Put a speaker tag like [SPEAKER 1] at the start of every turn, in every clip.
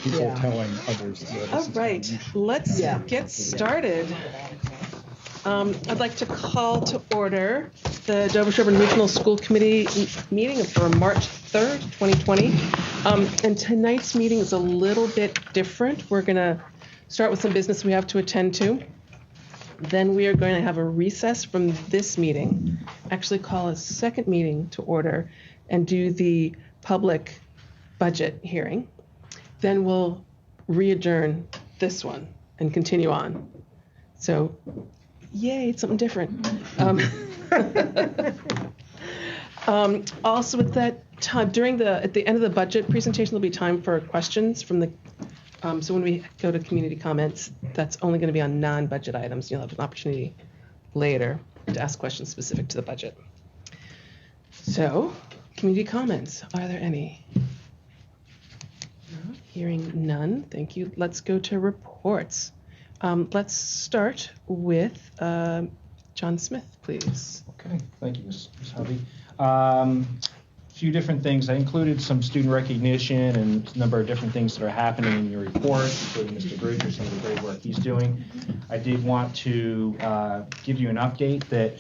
[SPEAKER 1] people telling others.
[SPEAKER 2] All right, let's get started. I'd like to call to order the Dover-Sherborn Regional School Committee meeting for March 3rd, 2020. And tonight's meeting is a little bit different. We're going to start with some business we have to attend to. Then we are going to have a recess from this meeting, actually call a second meeting to order, and do the public budget hearing. Then we'll re-adjourn this one and continue on. So, yay, it's something different. Also, at that time, at the end of the budget presentation, there'll be time for questions from the. So when we go to community comments, that's only going to be on non-budget items. You'll have an opportunity later to ask questions specific to the budget. So, community comments, are there any? No, hearing none, thank you. Let's go to reports. Let's start with John Smith, please.
[SPEAKER 3] Okay, thank you, Ms. Hovey. Few different things. I included some student recognition and a number of different things that are happening in your report, including Mr. Bridger, some of the great work he's doing. I did want to give you an update that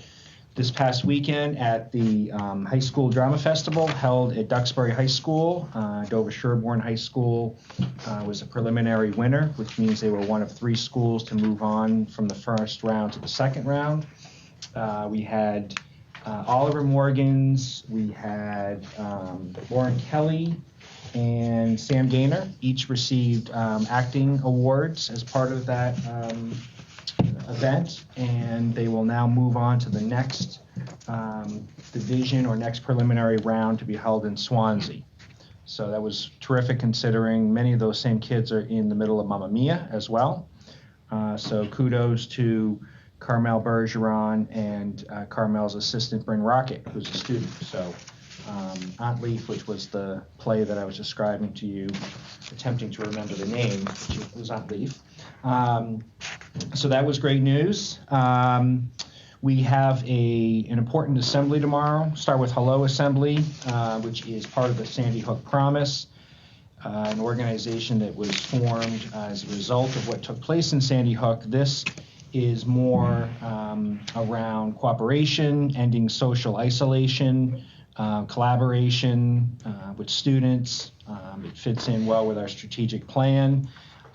[SPEAKER 3] this past weekend at the High School Drama Festival held at Duxbury High School, Dover-Sherborn High School was a preliminary winner, which means they were one of 3 schools to move on from the first round to the second round. We had Oliver Morgans, we had Lauren Kelly, and Sam Gaynor each received acting awards as part of that event, and they will now move on to the next division or next preliminary round to be held in Swansea. So that was terrific, considering many of those same kids are in the middle of Mamma Mia as well. So kudos to Carmel Bergeron and Carmel's assistant, Bryn Rocket, who's a student. So Aunt Leaf, which was the play that I was describing to you, attempting to remember the name, which was Aunt Leaf. So that was great news. We have an important assembly tomorrow. Start with Hello Assembly, which is part of the Sandy Hook Promise, an organization that was formed as a result of what took place in Sandy Hook. This is more around cooperation, ending social isolation, collaboration with students. It fits in well with our strategic plan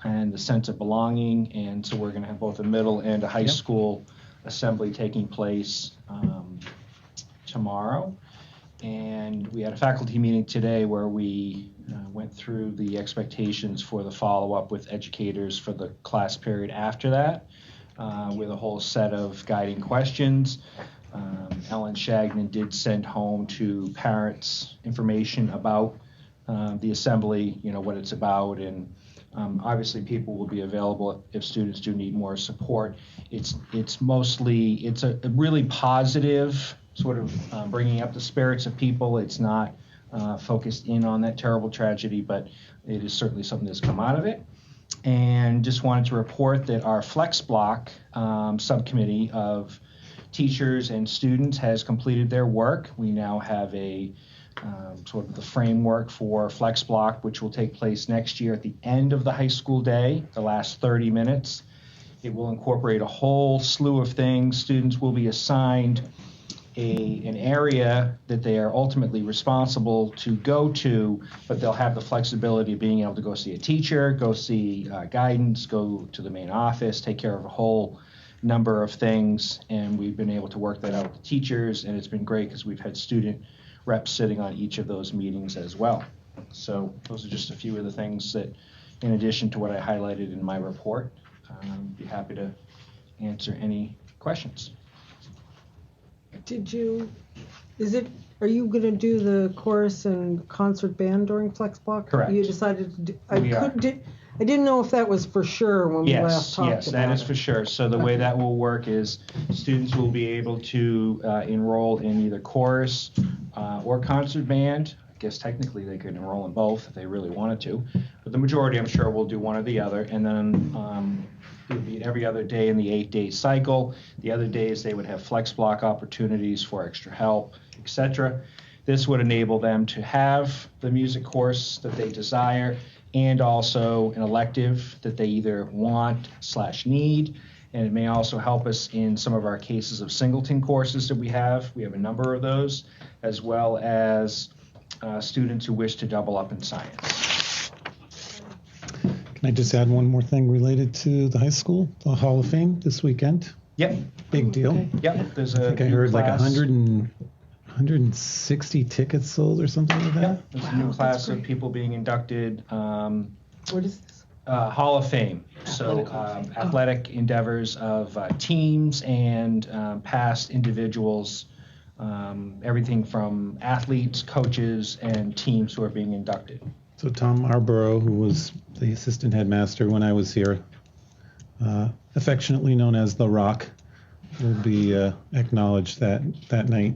[SPEAKER 3] and the sense of belonging. And so we're going to have both a middle and a high school assembly taking place tomorrow. And we had a faculty meeting today where we went through the expectations for the follow-up with educators for the class period after that, with a whole set of guiding questions. Ellen Shagnon did send home to parents information about the assembly, what it's about, and obviously people will be available if students do need more support. It's a really positive sort of bringing up the spirits of people. It's not focused in on that terrible tragedy, but it is certainly something that's come out of it. And just wanted to report that our Flex Block subcommittee of teachers and students has completed their work. We now have a sort of the framework for Flex Block, which will take place next year at the end of the high school day, the last 30 minutes. It will incorporate a whole slew of things. Students will be assigned an area that they are ultimately responsible to go to, but they'll have the flexibility of being able to go see a teacher, go see guidance, go to the main office, take care of a whole number of things. And we've been able to work that out with the teachers, and it's been great because we've had student reps sitting on each of those meetings as well. So those are just a few of the things that, in addition to what I highlighted in my report, be happy to answer any questions.
[SPEAKER 4] Are you going to do the chorus and concert band during Flex Block?
[SPEAKER 3] Correct.
[SPEAKER 4] You decided to do, I didn't know if that was for sure when we last talked about it.
[SPEAKER 3] Yes, that is for sure. So the way that will work is students will be able to enroll in either chorus or concert band. I guess technically they could enroll in both if they really wanted to, but the majority, I'm sure, will do one or the other. And then it would be every other day in the 8-day cycle. The other days they would have Flex Block opportunities for extra help, etc. This would enable them to have the music course that they desire and also an elective that they either want/need. And it may also help us in some of our cases of singleton courses that we have. We have a number of those, as well as students who wish to double up in science.
[SPEAKER 1] Can I just add one more thing related to the high school, the Hall of Fame this weekend?
[SPEAKER 3] Yep.
[SPEAKER 1] Big deal.
[SPEAKER 2] Okay.
[SPEAKER 3] Yep. There's
[SPEAKER 1] I
[SPEAKER 3] a
[SPEAKER 1] think I
[SPEAKER 3] new
[SPEAKER 1] heard like
[SPEAKER 3] class.
[SPEAKER 1] 160 tickets sold or something like that.
[SPEAKER 3] Yep. There's a new
[SPEAKER 2] Wow,
[SPEAKER 3] class
[SPEAKER 2] that's
[SPEAKER 3] of
[SPEAKER 2] great.
[SPEAKER 3] people being inducted.
[SPEAKER 4] What is this?
[SPEAKER 3] Hall of Fame. So
[SPEAKER 2] Athletic Hall of Fame.
[SPEAKER 3] athletic endeavors of teams and past individuals, everything from athletes, coaches, and teams who are being inducted.
[SPEAKER 1] So Tom Arborough, who was the assistant headmaster when I was here, affectionately known as The Rock, will be acknowledged that night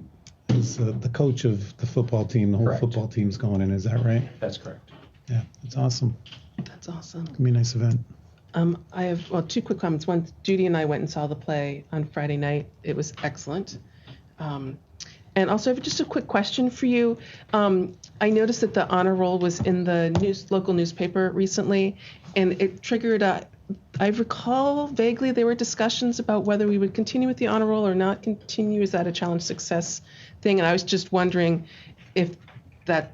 [SPEAKER 1] as the coach of the football team. The whole
[SPEAKER 3] Correct.
[SPEAKER 1] football team's going in. Is that right?
[SPEAKER 3] That's correct.
[SPEAKER 1] Yeah, that's awesome.
[SPEAKER 2] That's awesome.
[SPEAKER 1] It'll be a nice event.
[SPEAKER 2] I have, well, two quick comments. One, Judy and I went and saw the play on Friday night. It was excellent. And also, I have just a quick question for you. I noticed that the honor roll was in the local newspaper recently, and it triggered I recall vaguely there were discussions about whether we would continue with the honor roll or not continue. Is that a challenge success thing? And I was just wondering if that's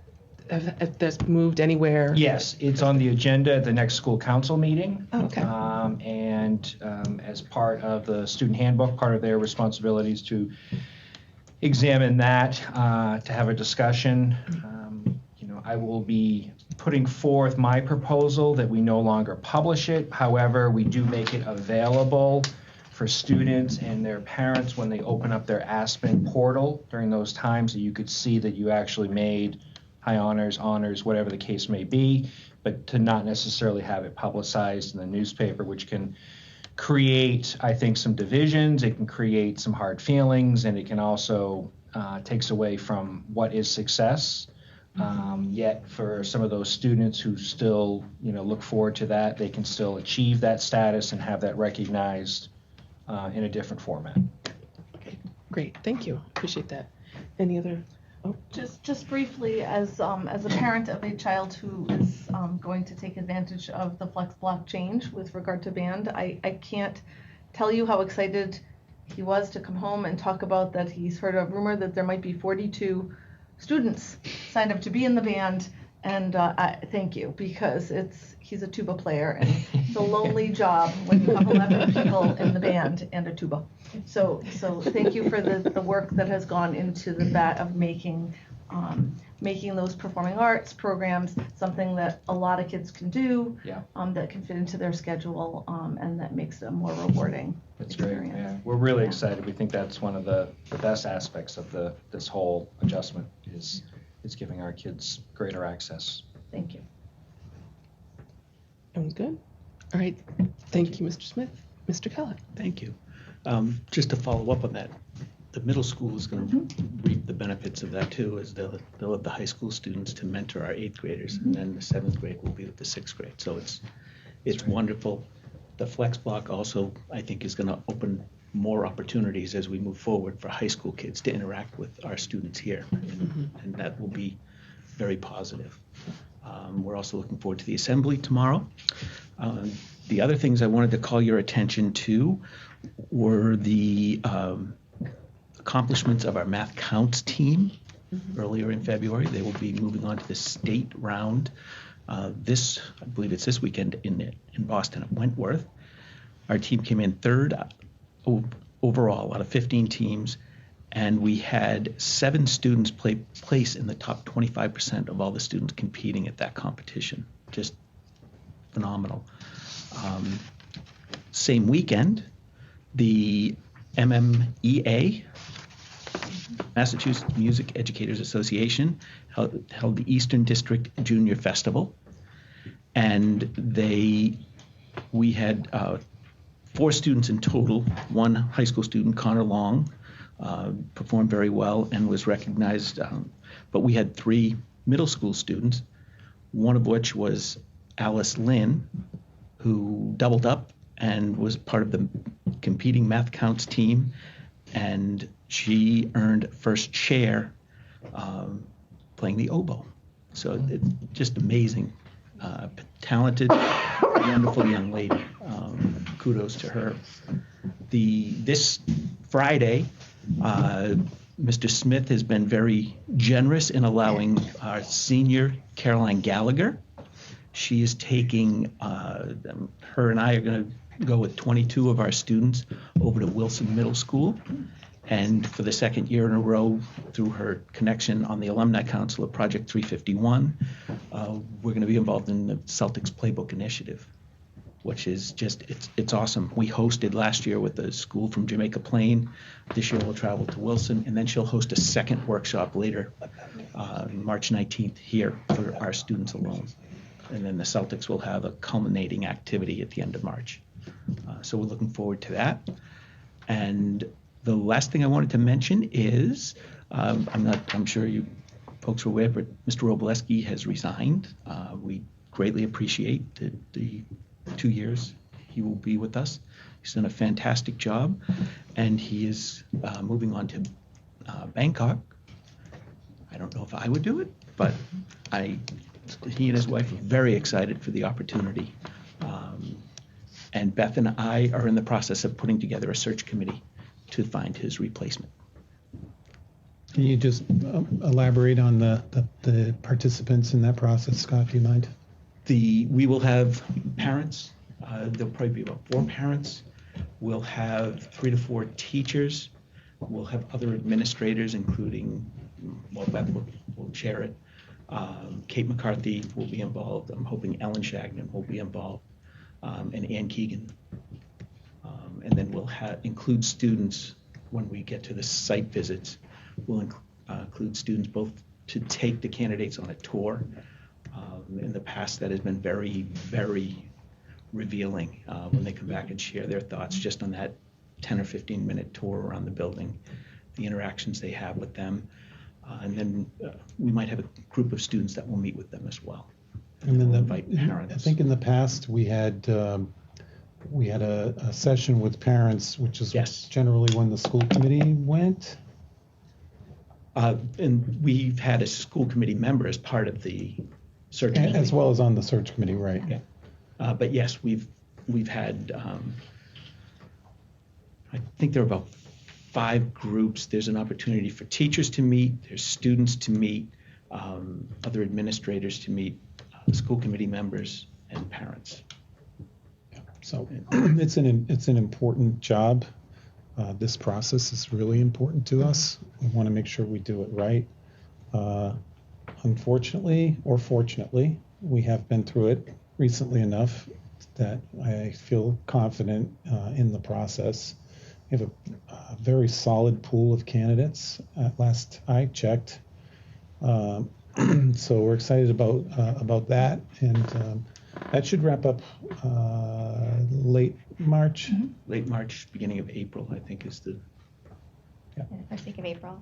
[SPEAKER 2] moved anywhere.
[SPEAKER 3] Yes, it's on the agenda at the next school council meeting.
[SPEAKER 2] Oh, okay.
[SPEAKER 3] As part of the student handbook, part of their responsibilities to examine that, to have a discussion. I will be putting forth my proposal that we no longer publish it. However, we do make it available for students and their parents when they open up their Aspen portal during those times, that you could see that you actually made high honors, whatever the case may be, but to not necessarily have it publicized in the newspaper, which can create, I think, some divisions. It can create some hard feelings, and it can also takes away from what is success. Yet for some of those students who still, look forward to that, they can still achieve that status and have that recognized in a different format.
[SPEAKER 2] Okay, great. Thank you. Appreciate that. Any other? Oh,
[SPEAKER 5] Just briefly, as a parent of a child who is going to take advantage of the flex block change with regard to band, I can't tell you how excited he was to come home and talk about that he's heard a rumor that there might be 42 students signed up to be in the band, and I thank you, because he's a tuba player, and it's a lonely job when you have 11 people in the band and a tuba. So thank you for the work that has gone into that of making those performing arts programs something that a lot of kids can do, that can fit into their schedule, and that makes it a more rewarding experience.
[SPEAKER 3] Great. Yeah, we're really excited. We think that's one of the best aspects of this whole adjustment is giving our kids greater access.
[SPEAKER 5] Thank you.
[SPEAKER 2] I'm good. All right. Thank you, Mr. Smith. Mr. Kellogg.
[SPEAKER 6] Thank you. Just to follow up on that, the middle school is going to reap the benefits of that too, as they'll have the high school students to mentor our 8th graders, and then the 7th grade will be with the 6th grade. So it's wonderful. The flex block also, I think, is going to open more opportunities as we move forward for high school kids to interact with our students here, and that will be very positive. We're also looking forward to the assembly tomorrow. The other things I wanted to call your attention to were the accomplishments of our Math Counts team earlier in February. They will be moving on to the state round I believe it's this weekend in Boston at Wentworth. Our team came in 3rd overall out of 15 teams, and we had 7 students place in the top 25% of all the students competing at that competition. Just phenomenal. Same weekend, the MMEA, Massachusetts Music Educators Association, held the Eastern District Junior Festival, and we had 4 students in total. 1 high school student, Connor Long, performed very well and was recognized, but we had 3 middle school students, one of which was Alice Lynn, who doubled up and was part of the competing Math Counts team, and she earned first chair playing the oboe. So it's just amazing talented, wonderful young lady. Kudos to her. This Friday, Mr. Smith has been very generous in allowing our senior, Caroline Gallagher. She is taking, her and I are going to go with 22 of our students over to Wilson Middle School. And for the second year in a row, through her connection on the Alumni Council of Project 351, we're going to be involved in the Celtics Playbook Initiative, which is just, it's awesome. We hosted last year with a school from Jamaica Plain. This year we'll travel to Wilson, and then she'll host a second workshop later, March 19th here for our students alone. And then the Celtics will have a culminating activity at the end of March. So we're looking forward to that. And the last thing I wanted to mention is, I'm sure you folks are aware, but Mr. Robleski has resigned. We greatly appreciate the 2 years he will be with us. He's done a fantastic job, and he is moving on to Bangkok. I don't know if I would do it, but he and his wife are very excited for the opportunity. And Beth and I are in the process of putting together a search committee to find his replacement.
[SPEAKER 1] Can you just elaborate on the participants in that process, Scott, do you mind?
[SPEAKER 6] We will have parents. There'll probably be about 4 parents. We'll have 3 to 4 teachers. We'll have other administrators, including, well, Beth will chair it. Kate McCarthy will be involved. I'm hoping Ellen Shagnon will be involved, and Ann Keegan. And then we'll include students when we get to the site visits. We'll include students both to take the candidates on a tour. In the past, that has been very, very revealing when they come back and share their thoughts just on that 10 or 15-minute tour around the building, the interactions they have with them. And then we might have a group of students that will meet with them as well.
[SPEAKER 1] And then
[SPEAKER 6] invite parents.
[SPEAKER 1] I think in the past we had a session with parents, which is generally when the school committee went.
[SPEAKER 6] And we've had a school committee member as part of the search committee.
[SPEAKER 1] As well as on the search committee, right.
[SPEAKER 6] Yeah. But yes, we've had, I think there are about 5 groups. There's an opportunity for teachers to meet, there's students to meet, other administrators to meet, school committee members, and parents.
[SPEAKER 1] Yeah. So it's an important job. This process is really important to us. We want to make sure we do it right. Unfortunately, or fortunately, we have been through it recently enough that I feel confident in the process. We have a very solid pool of candidates at last I checked. So we're excited about that, and that should wrap up late March.
[SPEAKER 5] Mm-hmm.
[SPEAKER 6] Late March, beginning of April, I think is the.
[SPEAKER 7] Yeah, first week of April.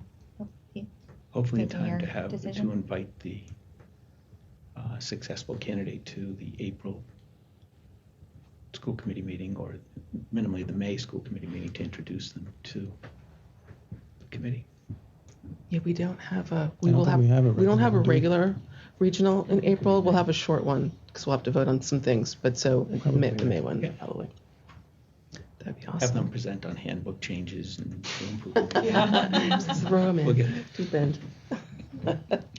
[SPEAKER 6] Hopefully in
[SPEAKER 7] Given
[SPEAKER 6] time
[SPEAKER 7] your
[SPEAKER 6] to have
[SPEAKER 7] decision.
[SPEAKER 6] to invite the successful candidate to the April school committee meeting, or minimally the May school committee meeting, to introduce them to the committee.
[SPEAKER 2] Yeah, we don't have a,
[SPEAKER 1] I don't think
[SPEAKER 2] we don't have a
[SPEAKER 1] do we?
[SPEAKER 2] regular regional in April. We'll have a short one because we'll have to vote on some things. But so the May one,
[SPEAKER 6] Yeah.
[SPEAKER 2] probably. That'd be
[SPEAKER 6] Have them
[SPEAKER 2] awesome.
[SPEAKER 6] present on handbook changes and improvement.
[SPEAKER 2] Just throw them
[SPEAKER 6] We'll get
[SPEAKER 2] in,
[SPEAKER 6] it.
[SPEAKER 2] deep end.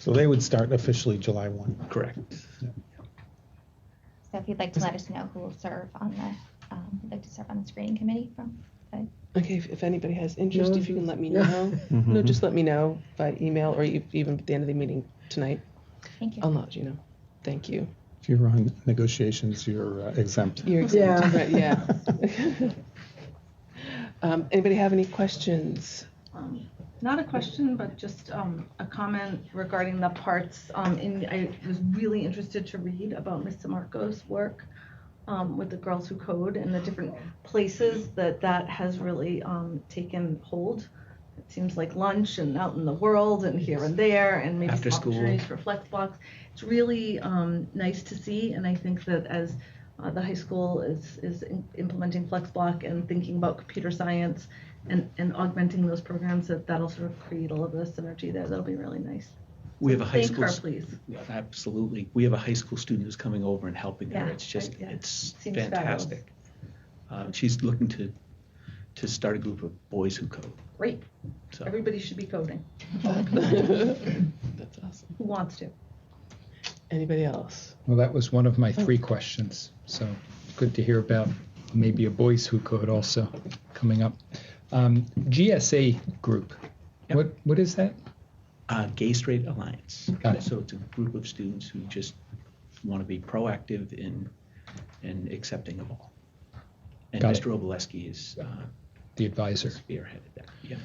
[SPEAKER 1] So they would start officially July 1.
[SPEAKER 6] Correct.
[SPEAKER 7] So if you'd like to let us know who will serve on the, would like to serve on the screening committee from.
[SPEAKER 2] Okay, if anybody has interest,
[SPEAKER 4] No,
[SPEAKER 2] if you can let me
[SPEAKER 4] yeah.
[SPEAKER 2] know. No, just let me know by email or even at the end of the meeting tonight.
[SPEAKER 7] Thank you.
[SPEAKER 2] I'll let you know. Thank you.
[SPEAKER 1] If you're on negotiations, you're exempt.
[SPEAKER 2] You're exempt,
[SPEAKER 4] Yeah.
[SPEAKER 2] right, yeah. Anybody have any questions?
[SPEAKER 5] Not a question, but just a comment regarding the parts. I was really interested to read about Ms. DeMarco's work with the Girls Who Code and the different places that has really taken hold. It seems like lunch and out in the world and here and there, and maybe
[SPEAKER 6] After
[SPEAKER 5] some
[SPEAKER 6] school.
[SPEAKER 5] opportunities for flex blocks. It's really nice to see, and I think that as the high school is implementing flex block and thinking about computer science and augmenting those programs, that'll sort of create a little bit of synergy there. That'll be really nice.
[SPEAKER 6] We have a high
[SPEAKER 5] Thank
[SPEAKER 6] school.
[SPEAKER 5] her, please.
[SPEAKER 6] Yeah, absolutely. We have a high school student who's coming over and helping her.
[SPEAKER 5] Yeah,
[SPEAKER 6] It's just,
[SPEAKER 5] yeah.
[SPEAKER 6] it's
[SPEAKER 5] Seems
[SPEAKER 6] fantastic. She's looking to start a group of boys who code.
[SPEAKER 5] Great.
[SPEAKER 6] So
[SPEAKER 5] Everybody should be coding.
[SPEAKER 2] That's awesome.
[SPEAKER 5] Who wants to?
[SPEAKER 2] Anybody else?
[SPEAKER 8] Well, that was one of my 3 questions. So good to hear about maybe a boys who code also coming up. GSA group.
[SPEAKER 6] Yep.
[SPEAKER 8] What is that?
[SPEAKER 6] Gay Straight Alliance.
[SPEAKER 8] Got it.
[SPEAKER 6] So it's a group of students who just want to be proactive in accepting of all. And
[SPEAKER 8] Got it.
[SPEAKER 6] Mr. Oboleski is
[SPEAKER 8] The advisor.
[SPEAKER 6] spearheaded that. Yeah.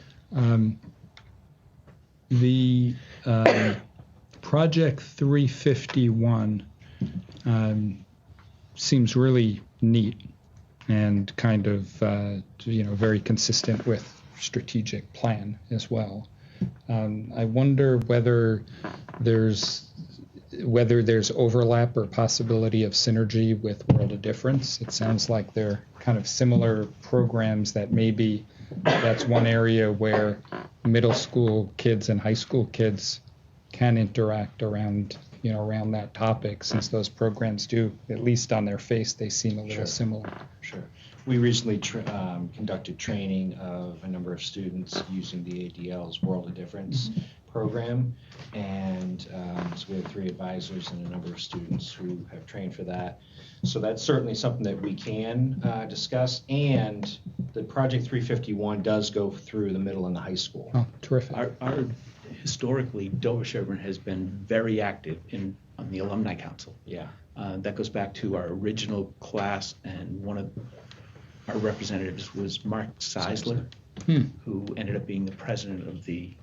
[SPEAKER 8] The Project 351 seems really neat and kind of very consistent with strategic plan as well. I wonder whether there's overlap or possibility of synergy with World of Difference. It sounds like they're kind of similar programs that maybe that's one area where middle school kids and high school kids can interact around that topic, since those programs do, at least on their face, they seem a little
[SPEAKER 3] Sure.
[SPEAKER 8] similar.
[SPEAKER 3] Sure. We recently conducted training of a number of students using the ADL's World of Difference program, and so we have 3 advisors and a number of students who have trained for that. So that's certainly something that we can discuss, and the Project 351 does go through the middle and the high school.
[SPEAKER 8] Oh, terrific.
[SPEAKER 6] Our historically, Dover-Sherborn has been very active on the alumni council.
[SPEAKER 3] Yeah.
[SPEAKER 6] That goes back to our original class, and one of our representatives was Mark Seisler, who ended up being the president of the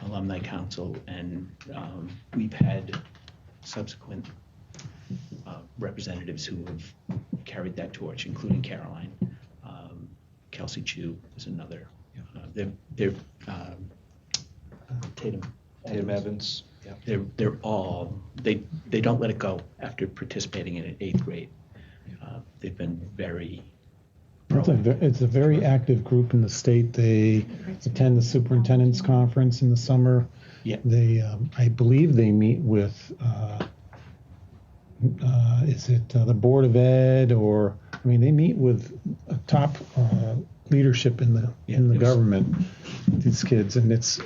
[SPEAKER 6] alumni council, and we've had subsequent representatives who have carried that torch, including Caroline. Kelsey Chu is another. They're Tatum
[SPEAKER 3] Evans. Yeah.
[SPEAKER 6] They're all they don't let it go after participating in it 8th grade. They've been very.
[SPEAKER 1] It's a very active group in the state. They attend the superintendent's conference in the summer.
[SPEAKER 6] Yeah.
[SPEAKER 1] They, I believe, they meet with, the Board of Ed, or they meet with top leadership in the government. These kids, and it's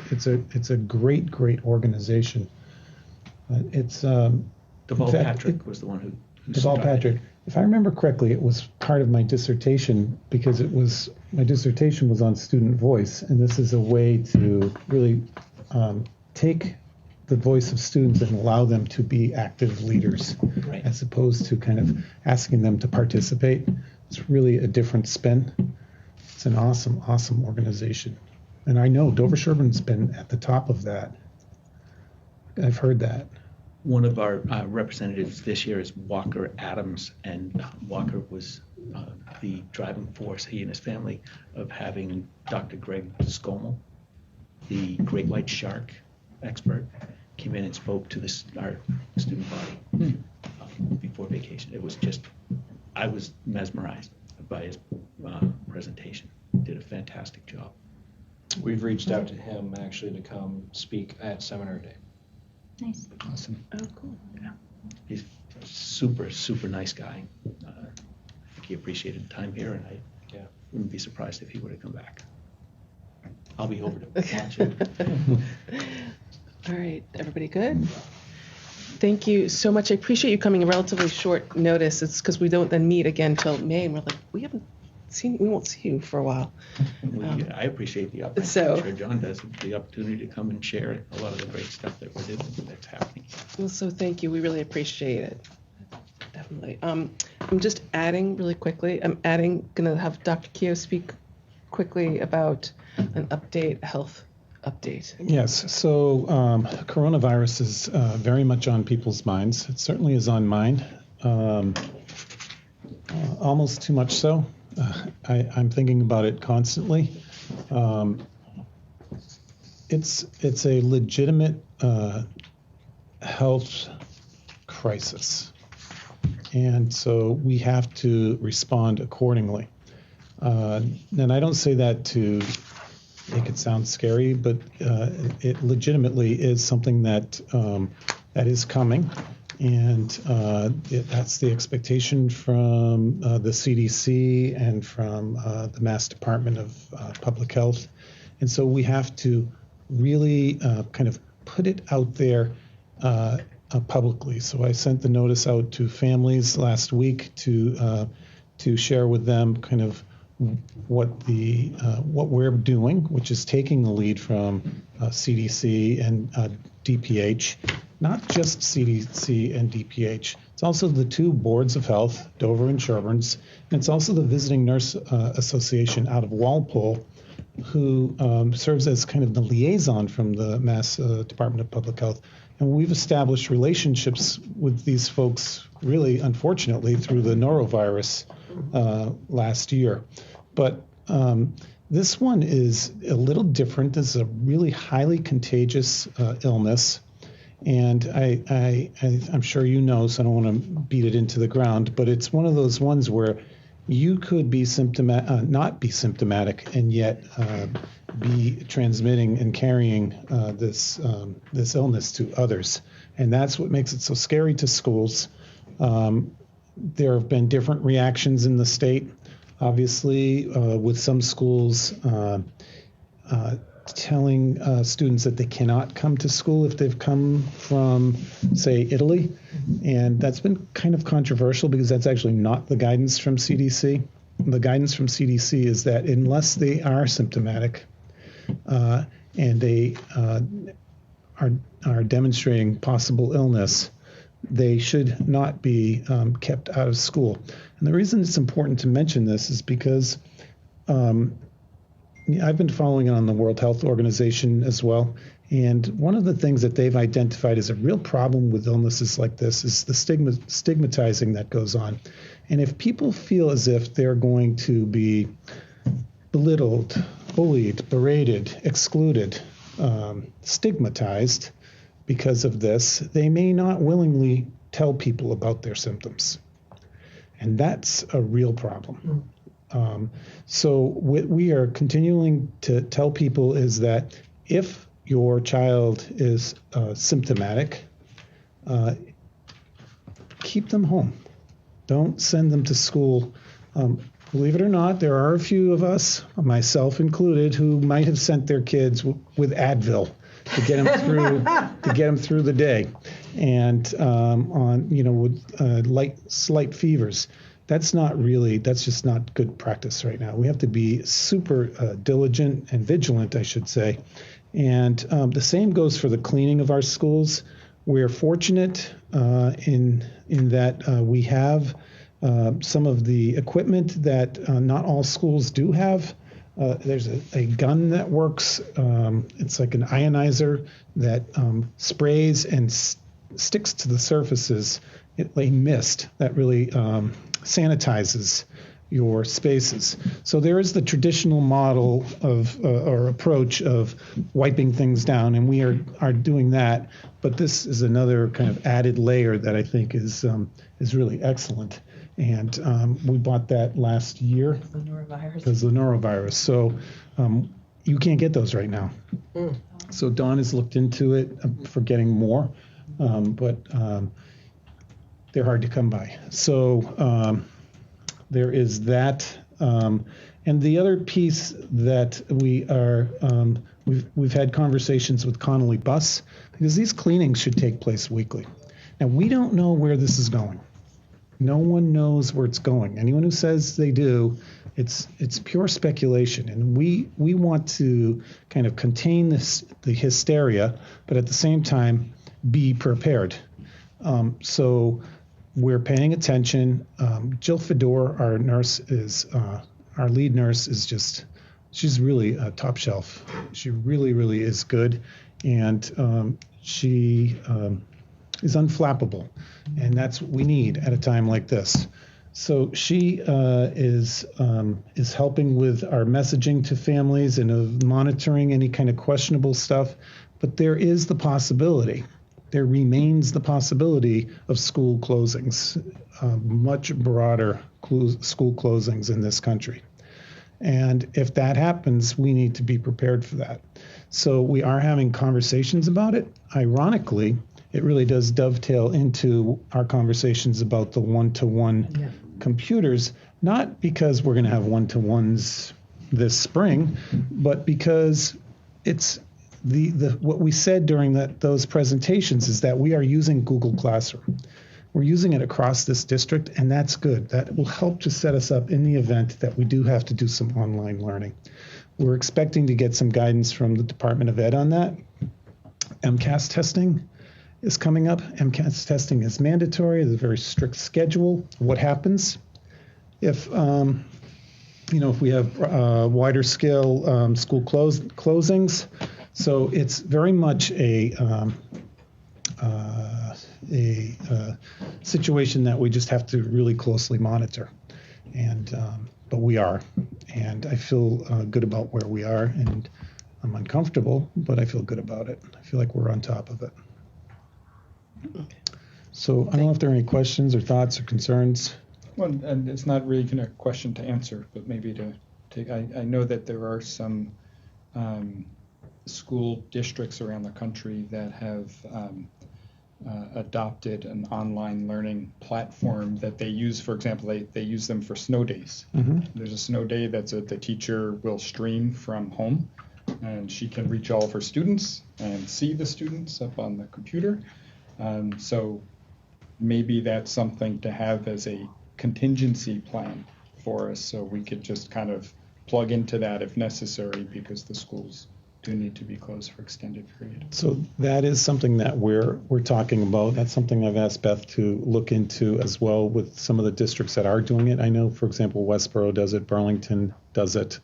[SPEAKER 1] a great organization.
[SPEAKER 6] Deval Patrick was the one who
[SPEAKER 1] Deval Patrick. If I remember correctly, it was part of my dissertation, because my dissertation was on student voice, and this is a way to really take the voice of students and allow them to be active leaders,
[SPEAKER 6] Right.
[SPEAKER 1] as opposed to kind of asking them to participate. It's really a different spin. It's an awesome organization, and I know Dover-Sherborn's been at the top of that. I've heard that.
[SPEAKER 6] One of our representatives this year is Walker Adams, and Walker was the driving force, he and his family, of having Dr. Greg Scommel, the great white shark expert, came in and spoke to our student body before vacation. It was just, I was mesmerized by his presentation. Did a fantastic job.
[SPEAKER 3] We've reached out to him actually to come speak at Seminar Day.
[SPEAKER 7] Nice.
[SPEAKER 8] Awesome.
[SPEAKER 2] Oh, cool.
[SPEAKER 6] Yeah. He's a super nice guy. I think he appreciated the time here, and I wouldn't be surprised if he would have come back. I'll be over to watch it.
[SPEAKER 2] All right, everybody good? Thank you so much. I appreciate you coming in relatively short notice. It's because we don't then meet again till May, and we're like, we won't see you for a while.
[SPEAKER 6] I appreciate the opportunity.
[SPEAKER 2] So-
[SPEAKER 6] I'm sure John does, the opportunity to come and share a lot of the great stuff that we're doing, that's happening.
[SPEAKER 2] Well, so thank you. We really appreciate it. Definitely. I'm just adding really quickly. Gonna have Dr. Keogh speak quickly about an health update.
[SPEAKER 1] Yes, so coronavirus is very much on people's minds. It certainly is on mine, almost too much so. I'm thinking about it constantly. It's a legitimate health crisis, and so we have to respond accordingly. And I don't say that to make it sound scary, but it legitimately is something that that is coming. And that's the expectation from the CDC and from the Mass Department of Public Health. And so we have to really kind of put it out there publicly. So I sent the notice out to families last week to share with them kind of what we're doing, which is taking the lead from CDC and DPH. Not just CDC and DPH. It's also the two boards of health, Dover and Sherborn's, and it's also the Visiting Nurse Association out of Walpole, who serves as kind of the liaison from the Mass Department of Public Health. And we've established relationships with these folks, really, unfortunately, through the norovirus last year. But this one is a little different. This is a really highly contagious illness. And I'm sure you know, so I don't want to beat it into the ground, but it's one of those ones where you could be not be symptomatic, and yet be transmitting and carrying this illness to others. And that's what makes it so scary to schools. There have been different reactions in the state. Obviously, with some schools telling students that they cannot come to school if they've come from, say, Italy. And that's been kind of controversial because that's actually not the guidance from CDC. The guidance from CDC is that unless they are symptomatic and they are demonstrating possible illness, they should not be kept out of school. And the reason it's important to mention this is because I've been following it on the World Health Organization as well. And one of the things that they've identified as a real problem with illnesses like this is the stigmatizing that goes on. And if people feel as if they're going to be belittled, bullied, berated, excluded, stigmatized because of this, they may not willingly tell people about their symptoms. And that's a real problem. So what we are continuing to tell people is that if your child is symptomatic, keep them home. Don't send them to school. Believe it or not, there are a few of us, myself included, who might have sent their kids with Advil to get them through the day, and with slight fevers. That's just not good practice right now. We have to be super diligent and vigilant, I should say. And the same goes for the cleaning of our schools. We're fortunate in that we have some of the equipment that not all schools do have. There's a gun that works. It's like an ionizer that sprays and sticks to the surfaces a mist that really sanitizes your spaces. So there is the traditional model of or approach of wiping things down, and we are doing that. But this is another kind of added layer that I think is really excellent. And we bought that last year because the norovirus. So you can't get those right now. So Dawn has looked into it for getting more, but they're hard to come by. So there is that. And the other piece that we are, we've had conversations with Connolly Bus, because these cleanings should take place weekly. Now, we don't know where this is going. No one knows where it's going. Anyone who says they do, it's pure speculation. And we want to kind of contain the hysteria, but at the same time, be prepared. So we're paying attention. Jill Fedor, our nurse, is our lead nurse, she's really top shelf. She really, really is good, and she is unflappable, and that's what we need at a time like this. So she is helping with our messaging to families and of monitoring any kind of questionable stuff. But there is the possibility. There remains the possibility of school closings, much broader school closings in this country. And if that happens, we need to be prepared for that. So we are having conversations about it. Ironically, it really does dovetail into our conversations about the one-to-one computers, not because we're going to have one-to-ones this spring, but because it's what we said during those presentations is that we are using Google Classroom. We're using it across this district, and that's good. That will help to set us up in the event that we do have to do some online learning. We're expecting to get some guidance from the Department of Ed on that. MCAS testing is coming up. MCAS testing is mandatory. There's a very strict schedule. What happens if if we have wider scale school closings? So it's very much a situation that we just have to really closely monitor, but we are, and I feel good about where we are, and I'm uncomfortable, but I feel good about it. I feel like we're on top of it. So I don't know if there are any questions or thoughts or concerns.
[SPEAKER 8] Well, and it's not really even a question to answer, but maybe to take. I know that there are some school districts around the country that have adopted an online learning platform that they use. For example, they use them for snow days.
[SPEAKER 1] Mm-hmm.
[SPEAKER 8] There's a snow day the teacher will stream from home, and she can reach all of her students and see the students up on the computer. So maybe that's something to have as a contingency plan for us, so we could just kind of plug into that if necessary, because the schools do need to be closed for extended period.
[SPEAKER 1] So that is something that we're talking about. That's something I've asked Beth to look into as well with some of the districts that are doing it. I know, for example, Westboro does it, Burlington does it.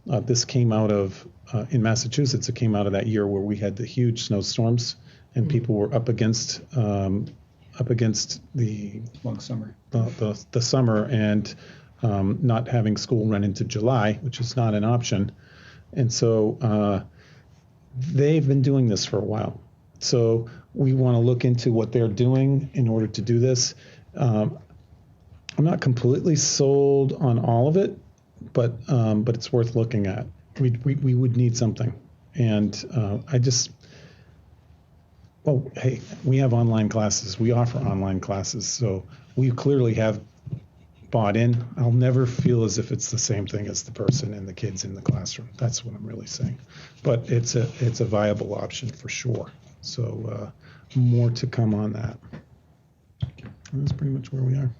[SPEAKER 1] This came out of, in Massachusetts, it came out of that year where we had the huge snowstorms and people were up against the
[SPEAKER 8] Long summer.
[SPEAKER 1] The summer and not having school run into July, which is not an option. And so they've been doing this for a while. So we want to look into what they're doing in order to do this. I'm not completely sold on all of it, but it's worth looking at. We would need something. And hey, we have online classes. We offer online classes. So we clearly have bought in. I'll never feel as if it's the same thing as the person and the kids in the classroom. That's what I'm really saying. But it's a viable option for sure. So more to come on that. And that's pretty much where we are.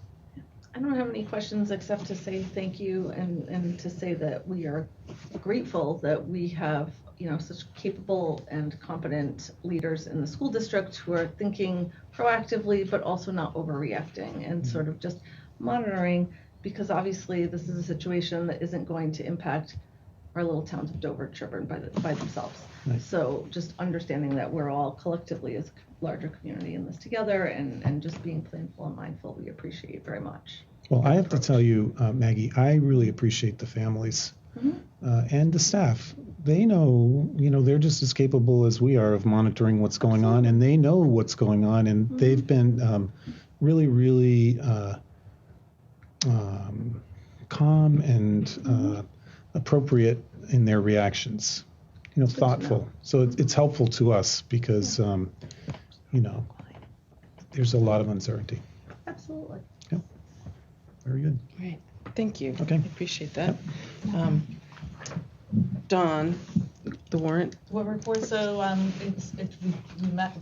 [SPEAKER 5] I don't have any questions except to say thank you and to say that we are grateful that we have such capable and competent leaders in the school district who are thinking proactively but also not overreacting and sort of just monitoring, because obviously this is a situation that isn't going to impact our little towns of Dover-Sherborn by themselves.
[SPEAKER 1] Right.
[SPEAKER 5] So just understanding that we're all collectively as a larger community in this together and just being planful and mindful, we appreciate very much.
[SPEAKER 1] Well, I have to tell you, Maggie, I really appreciate the families and the staff. They know, they're just as capable as we are of monitoring what's going on, and they know what's going on, and they've been really, really calm and appropriate in their reactions, thoughtful. So it's helpful to us because, there's a lot of uncertainty.
[SPEAKER 5] Absolutely.
[SPEAKER 1] Yep. Very good.
[SPEAKER 2] Great. Thank you.
[SPEAKER 1] Okay.
[SPEAKER 2] I appreciate that. Dawn, the warrant.
[SPEAKER 9] What report? So we met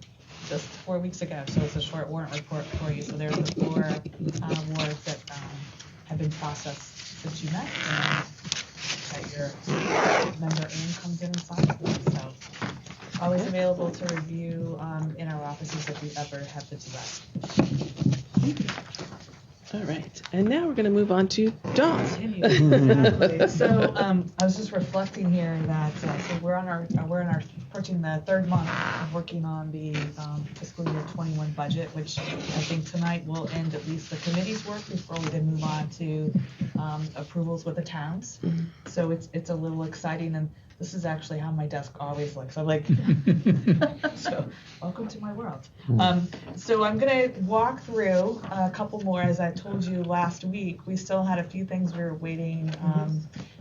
[SPEAKER 9] just 4 weeks ago, so it's a short warrant report for you. So there's the 4 warrants that have been processed since you met, and that your member Ann comes in and signs them. So always available to review in our offices if you ever have to do that.
[SPEAKER 2] All right, and now we're going to move on to Dawn.
[SPEAKER 9] Exactly. So I was just reflecting here that so we're approaching the 3rd month of working on the fiscal year 21 budget, which I think tonight will end at least the committee's work before we then move on to approvals with the towns. So it's a little exciting, and This is actually how my desk always looks. I'm like, so welcome to my world. So I'm gonna walk through a couple more. As I told you last week, we still had a few things we were waiting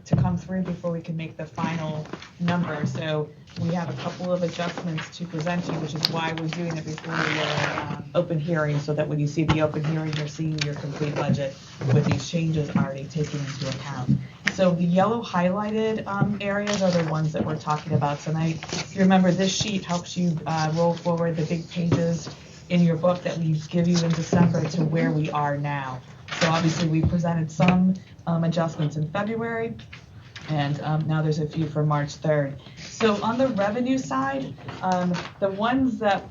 [SPEAKER 9] to come through before we can make the final number. So we have a couple of adjustments to present to you, which is why we're doing it before your open hearing, so that when you see the open hearing, you're seeing your complete budget with these changes already taken into account. So the yellow highlighted areas are the ones that we're talking about tonight. If you remember, this sheet helps you roll forward the big pages in your book that we give you in December to where we are now. So obviously we presented some adjustments in February, and now there's a few for March 3rd. So on the revenue side, the ones that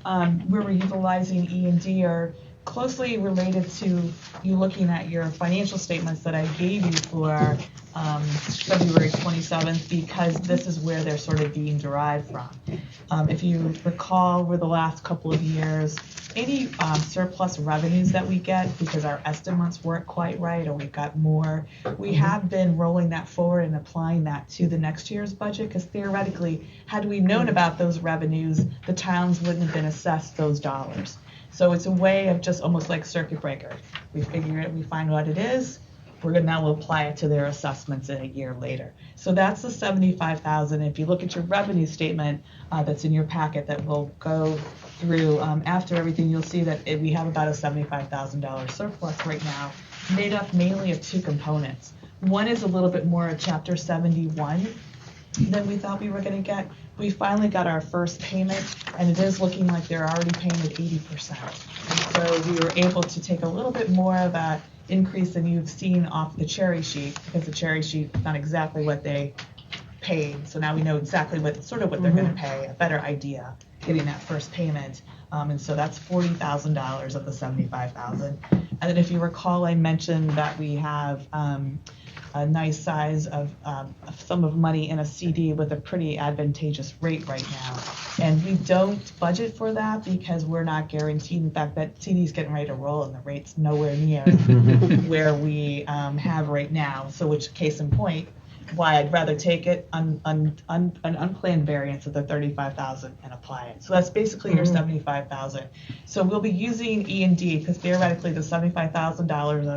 [SPEAKER 9] we're utilizing E&D are closely related to you looking at your financial statements that I gave you for February 27th, because this is where they're sort of being derived from. If you recall, over the last couple of years, any surplus revenues that we get because our estimates weren't quite right or we've got more, we have been rolling that forward and applying that to the next year's budget, because theoretically, had we known about those revenues, the towns wouldn't have been assessed those dollars. So it's a way of just almost like circuit breaker. We figure it, we find what it is, we're gonna now apply it to their assessments in a year later. So that's the $75,000. If you look at your revenue statement that's in your packet that we'll go through after everything, you'll see that we have about a $75,000 surplus right now, made up mainly of two components. One is a little bit more of Chapter 71 than we thought we were gonna get. We finally got our first payment, and it is looking like they're already paying at 80%. So we were able to take a little bit more of that increase than you've seen off the cherry sheet, because the cherry sheet is not exactly what they paid. So now we know exactly what they're going to pay, a better idea, getting that first payment. And so that's $40,000 of the $75,000. And then if you recall, I mentioned that we have a nice size of sum of money in a CD with a pretty advantageous rate right now. And we don't budget for that because we're not guaranteed. In fact, that CD is getting ready to roll and the rate's nowhere near where we have right now. So which, case in point, why I'd rather take it an unplanned variance of the $35,000 and apply it. So that's basically your $75,000. So we'll be using E&D because theoretically the $75,000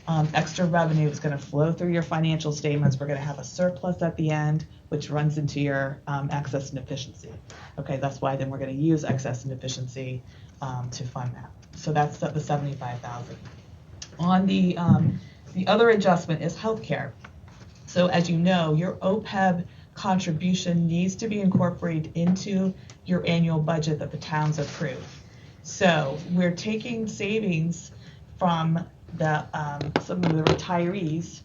[SPEAKER 9] of extra revenue is going to flow through your financial statements. We're going to have a surplus at the end, which runs into your excess and efficiency. Okay, that's why then we're going to use excess and efficiency to fund that. So that's the $75,000. On the other adjustment is healthcare. So as you know, your OPEB contribution needs to be incorporated into your annual budget that the towns approve. So we're taking savings from the some of the retirees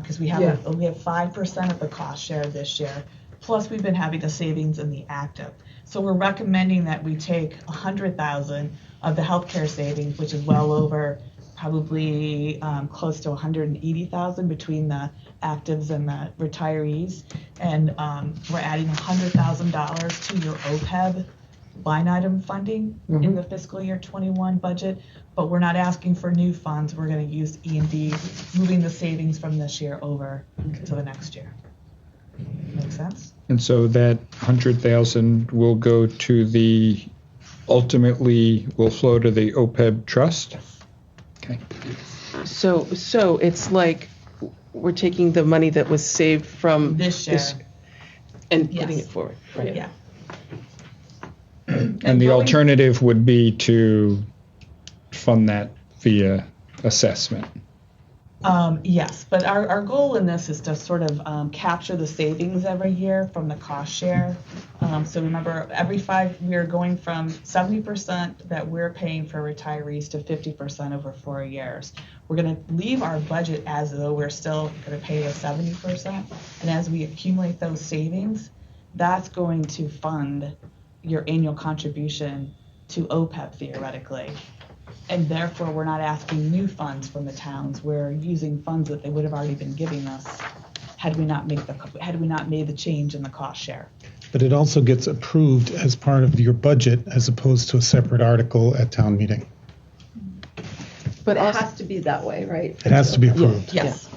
[SPEAKER 9] because we have 5% of the cost share this year. Plus we've been having the savings in the active. So we're recommending that we take $100,000 of the healthcare savings, which is well over probably close to $180,000 between the actives and the retirees, and we're adding $100,000 to your OPEB line item funding in the fiscal year 21 budget, but we're not asking for new funds. We're going to use E&D, moving the savings from this year over to the next year. Make sense?
[SPEAKER 8] And so that 100,000 will go to the, ultimately will flow to the OPEB trust? Okay.
[SPEAKER 2] So it's like we're taking the money that was saved from
[SPEAKER 9] This year.
[SPEAKER 2] and putting it forward. Right.
[SPEAKER 9] Yeah.
[SPEAKER 8] And the alternative would be to fund that via assessment.
[SPEAKER 9] Yes, but our goal in this is to sort of capture the savings every year from the cost share. So remember, we're going from 70% that we're paying for retirees to 50% over 4 years. We're going to leave our budget as though we're still going to pay the 70%. And as we accumulate those savings, that's going to fund your annual contribution to OPEB theoretically. And therefore, we're not asking new funds from the towns. We're using funds that they would have already been giving us had we not made the change in the cost share.
[SPEAKER 1] But it also gets approved as part of your budget as opposed to a separate article at town meeting.
[SPEAKER 2] But
[SPEAKER 10] It
[SPEAKER 2] also,
[SPEAKER 10] has to be that way, right?
[SPEAKER 1] It has to be approved.
[SPEAKER 9] Yes.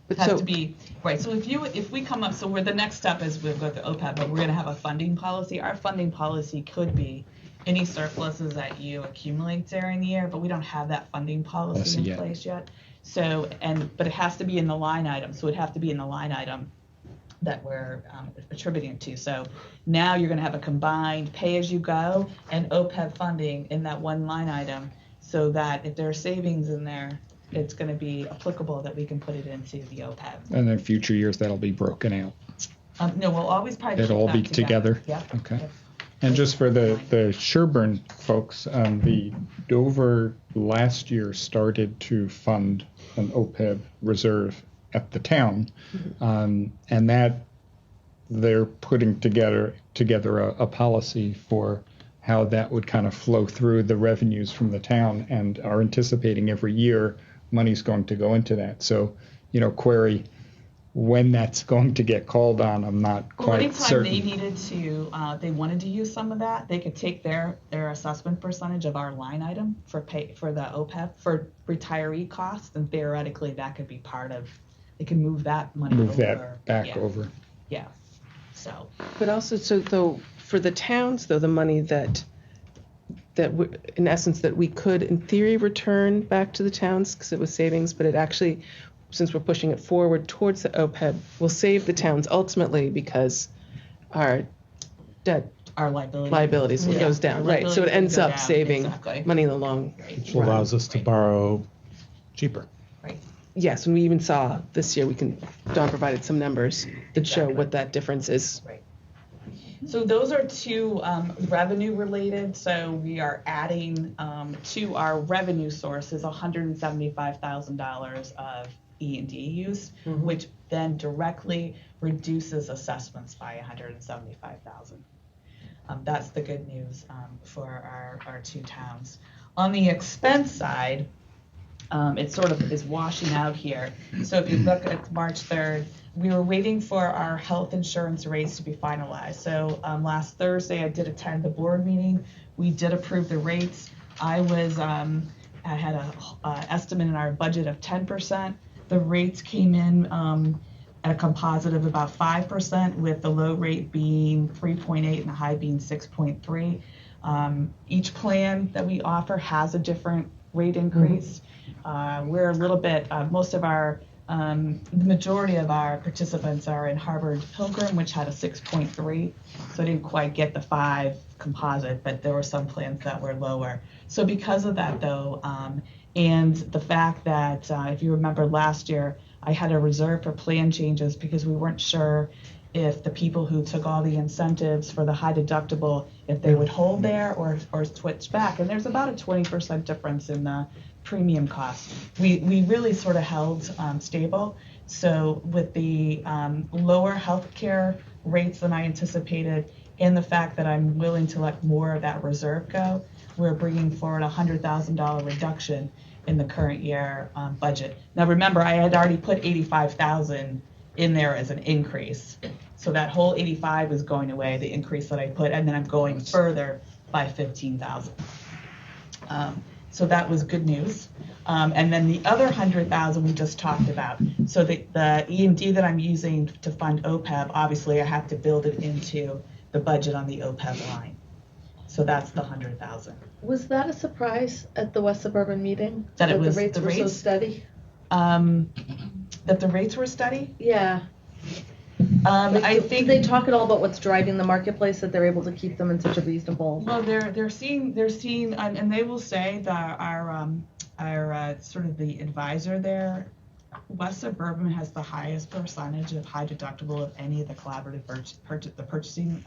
[SPEAKER 2] But
[SPEAKER 9] It has
[SPEAKER 2] so
[SPEAKER 9] to be Right, so if we come up, so the next step is we'll go to OPEB, but we're gonna have a funding policy. Our funding policy could be any surpluses that you accumulate during the year, but we don't have that funding policy in place yet. So, but it has to be in the line item, so it'd have to be in the line item that we're attributing it to. So now you're gonna have a combined pay-as-you-go and OPEB funding in that one line item, so that if there are savings in there, it's going to be applicable that we can put it into the OPEB.
[SPEAKER 8] And in future years, that'll be broken out.
[SPEAKER 9] No, we'll always probably
[SPEAKER 8] It'll all be together?
[SPEAKER 9] Yeah.
[SPEAKER 8] Okay.
[SPEAKER 9] Yep.
[SPEAKER 8] And just for the Sherborn folks, the Dover last year started to fund an OPEB reserve at the town, and that they're putting together a policy for how that would kind of flow through the revenues from the town, and are anticipating every year money's going to go into that. So, query when that's going to get called on, I'm not quite certain.
[SPEAKER 9] Anytime they needed to, they wanted to use some of that, they could take their assessment percentage of our line item for the OPEB for retiree costs, and theoretically that could be part of. They can move that money over.
[SPEAKER 8] That back over.
[SPEAKER 9] Yeah. So.
[SPEAKER 2] But also, so though for the towns, though, the money that in essence that we could in theory return back to the towns because it was savings, but it actually, since we're pushing it forward towards the OPEB, will save the towns ultimately because our debt,
[SPEAKER 9] our
[SPEAKER 2] liabilities goes down, right? So it ends up saving money in the long run.
[SPEAKER 1] Which allows us to borrow cheaper.
[SPEAKER 9] Right.
[SPEAKER 2] Yes, and we even saw this year, Dawn provided some numbers that show what that difference is.
[SPEAKER 9] Right. So those are two revenue related. So we are adding to our revenue sources $175,000 of E&D use, which then directly reduces assessments by $175,000. That's the good news for our two towns. On the expense side, it sort of is washing out here. So if you look at March 3rd, we were waiting for our health insurance rates to be finalized. So last Thursday, I did attend the board meeting. We did approve the rates. I had an estimate in our budget of 10%. The rates came in at a composite of about 5%, with the low rate being 3.8 and the high being 6.3. Each plan that we offer has a different rate increase. We're a little bit, the majority of our participants are in Harvard Pilgrim, which had a 6.3, so I didn't quite get the 5 composite, but there were some plans that were lower. So because of that, though, and the fact that, if you remember last year, I had a reserve for plan changes because we weren't sure if the people who took all the incentives for the high deductible, if they would hold there or switch back. And there's about a 20% difference in the premium cost. We really sort of held stable. So with the lower healthcare rates than I anticipated, and the fact that I'm willing to let more of that reserve go, we're bringing forward a $100,000 reduction in the current year budget. Now remember, I had already put $85,000 in there as an increase. So that whole 85 is going away, the increase that I put, and then I'm going further by 15,000. So that was good news. And then the other 100,000 we just talked about. So the E&D that I'm using to fund OPEB, obviously I have to build it into the budget on the OPEB line. So that's the 100,000.
[SPEAKER 5] Was that a surprise at the West Suburban meeting?
[SPEAKER 9] That it was
[SPEAKER 5] the rates were so steady?
[SPEAKER 9] That the rates were steady?
[SPEAKER 5] Yeah.
[SPEAKER 9] I think
[SPEAKER 5] did they talk at all about what's driving the marketplace, that they're able to keep them in such a reasonable?
[SPEAKER 9] Well, they're seeing, and they will say that our sort of the advisor there, West Suburban has the highest percentage of high deductible of any of the collaborative purchasing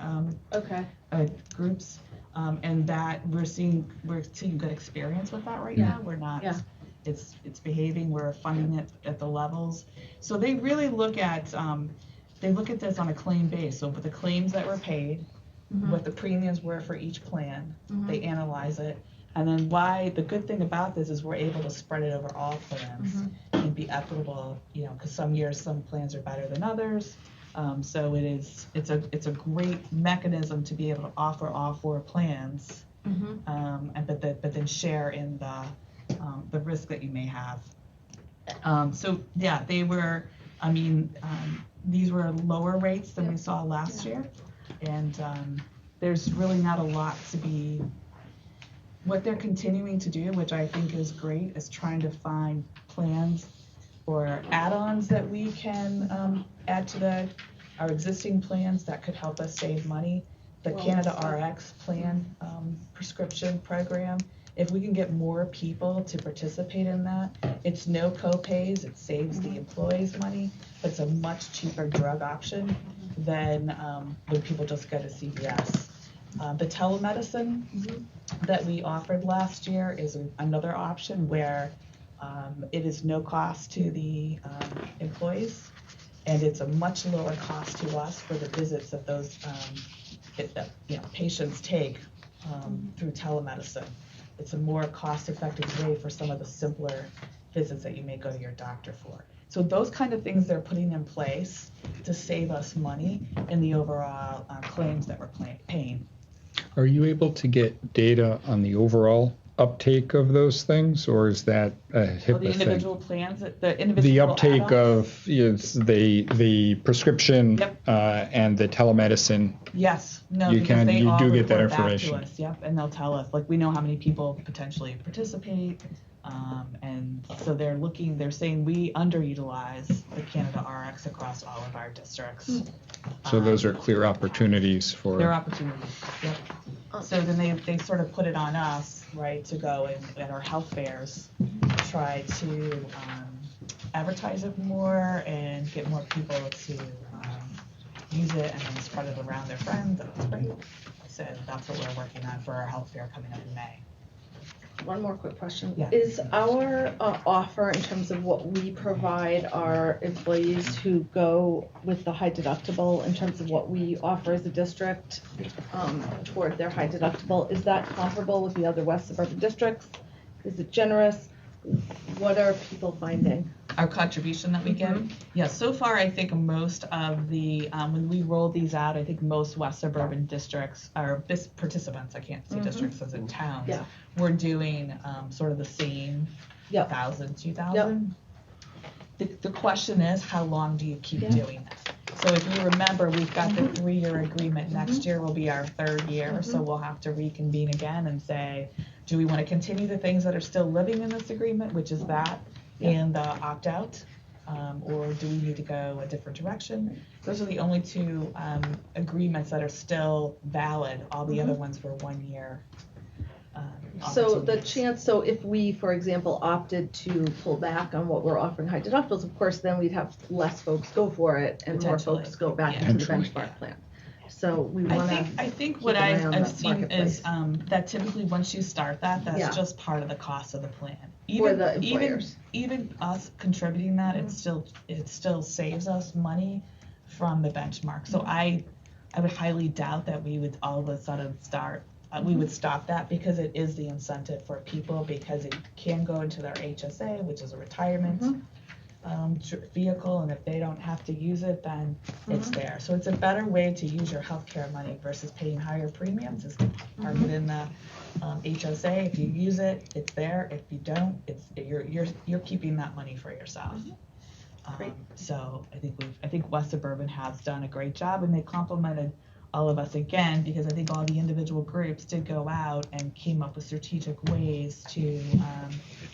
[SPEAKER 9] groups, and that we're seeing good experience with that right now. We're not. Yeah. It's behaving. We're funding it at the levels. So they really look at. They look at this on a claim base. So with the claims that were paid, what the premiums were for each plan, they analyze it. And then the good thing about this is we're able to spread it over all plans and be equitable, because some years some plans are better than others. So it's a great mechanism to be able to offer all 4 plans, but then share in the risk that you may have. So yeah, they were. I mean, these were lower rates than we saw last year, and there's really not a lot to be. What they're continuing to do, which I think is great, is trying to find plans or add-ons that we can add to our existing plans that could help us save money. The Canada RX plan prescription program, if we can get more people to participate in that, it's no co-pays, it saves the employees money, but it's a much cheaper drug option than when people just go to CVS. The telemedicine that we offered last year is another option where it is no cost to the employees, and it's a much lower cost to us for the visits that those patients take through telemedicine. It's a more cost-effective way for some of the simpler visits that you may go to your doctor for. So those kind of things they're putting in place to save us money in the overall claims that we're paying.
[SPEAKER 8] Are you able to get data on the overall uptake of those things, or is that a HIPAA
[SPEAKER 9] The individual
[SPEAKER 8] thing?
[SPEAKER 9] plans, the individual
[SPEAKER 8] The uptake
[SPEAKER 9] add-ons?
[SPEAKER 8] of the prescription
[SPEAKER 9] Yep.
[SPEAKER 8] And the telemedicine.
[SPEAKER 9] Yes, no,
[SPEAKER 8] You
[SPEAKER 9] because
[SPEAKER 8] can-
[SPEAKER 9] they
[SPEAKER 8] you
[SPEAKER 9] all
[SPEAKER 8] do get that
[SPEAKER 9] report back
[SPEAKER 8] information.
[SPEAKER 9] to us, yep, and they'll tell us, like, we know how many people potentially participate, and so they're saying we underutilize the Canada RX across all of our districts.
[SPEAKER 8] So those are clear opportunities for.
[SPEAKER 9] Their opportunities, yep. So then they sort of put it on us, right, to go at our health fairs, try to advertise it more and get more people to use it and then spread it around their friends. That's great. So that's what we're working on for our health fair coming up in May.
[SPEAKER 5] One more quick question.
[SPEAKER 9] Yeah.
[SPEAKER 5] Is our offer in terms of what we provide our employees who go with the high deductible, in terms of what we offer as a district toward their high deductible, is that comparable with the other West suburban districts? Is it generous? What are people finding?
[SPEAKER 9] Our contribution that we give? Yeah, so far I think most of the, when we rolled these out, I think most West suburban districts, or participants, I can't say districts as in towns, we're doing sort of the same 1,000, 2,000. The question is, how long do you keep doing that? So if you remember, we've got the 3-year agreement. Next year will be our 3rd year, so we'll have to reconvene again and say, do we want to continue the things that are still living in this agreement, which is that and the opt-out, or do we need to go a different direction? Those are the only 2 agreements that are still valid. All the other ones were 1 year.
[SPEAKER 5] So if we, for example, opted to pull back on what we're offering high deductibles, of course, then we'd have less folks go for it and more folks go back into the benchmark plan. So we want to.
[SPEAKER 9] I think what I've seen is that typically once you start that's just part of the cost of the plan.
[SPEAKER 5] For the employers.
[SPEAKER 9] Even us contributing that, it still saves us money from the benchmark. So I would highly doubt that we would all of a sudden we would stop that, because it is the incentive for people, because it can go into their HSA, which is a retirement vehicle, and if they don't have to use it, then it's there. So it's a better way to use your healthcare money versus paying higher premiums, is to park it in the HSA. If you use it, it's there. If you don't, you're keeping that money for yourself. So I think West Suburban has done a great job, and they complimented all of us again, because I think all the individual groups did go out and came up with strategic ways to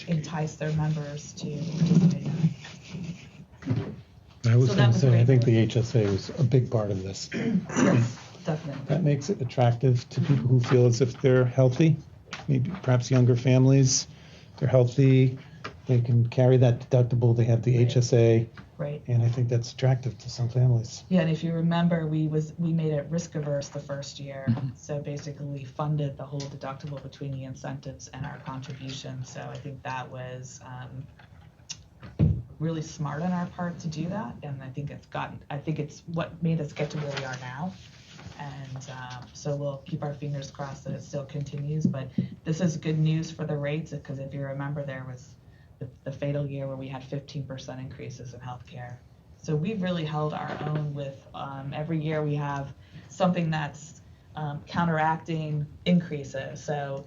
[SPEAKER 9] entice their members to participate in it.
[SPEAKER 1] I was
[SPEAKER 9] So
[SPEAKER 1] going
[SPEAKER 9] that
[SPEAKER 1] to
[SPEAKER 9] was
[SPEAKER 1] say, I
[SPEAKER 9] great.
[SPEAKER 1] think the HSA was a big part of this.
[SPEAKER 9] Yes, definitely.
[SPEAKER 1] That makes it attractive to people who feel as if they're healthy, maybe perhaps younger families. They're healthy, they can carry that deductible, they have the HSA,
[SPEAKER 9] Right.
[SPEAKER 1] and I think that's attractive to some families.
[SPEAKER 9] Yeah, and if you remember, we made it risk averse the first year. So basically we funded the whole deductible between the incentives and our contribution. So I think that was really smart on our part to do that, and I think it's what made us get to where we are now. And so we'll keep our fingers crossed that it still continues. But this is good news for the rates, because if you remember, there was the fatal year where we had 15% increases in healthcare. So we've really held our own with every year we have something that's counteracting increases. So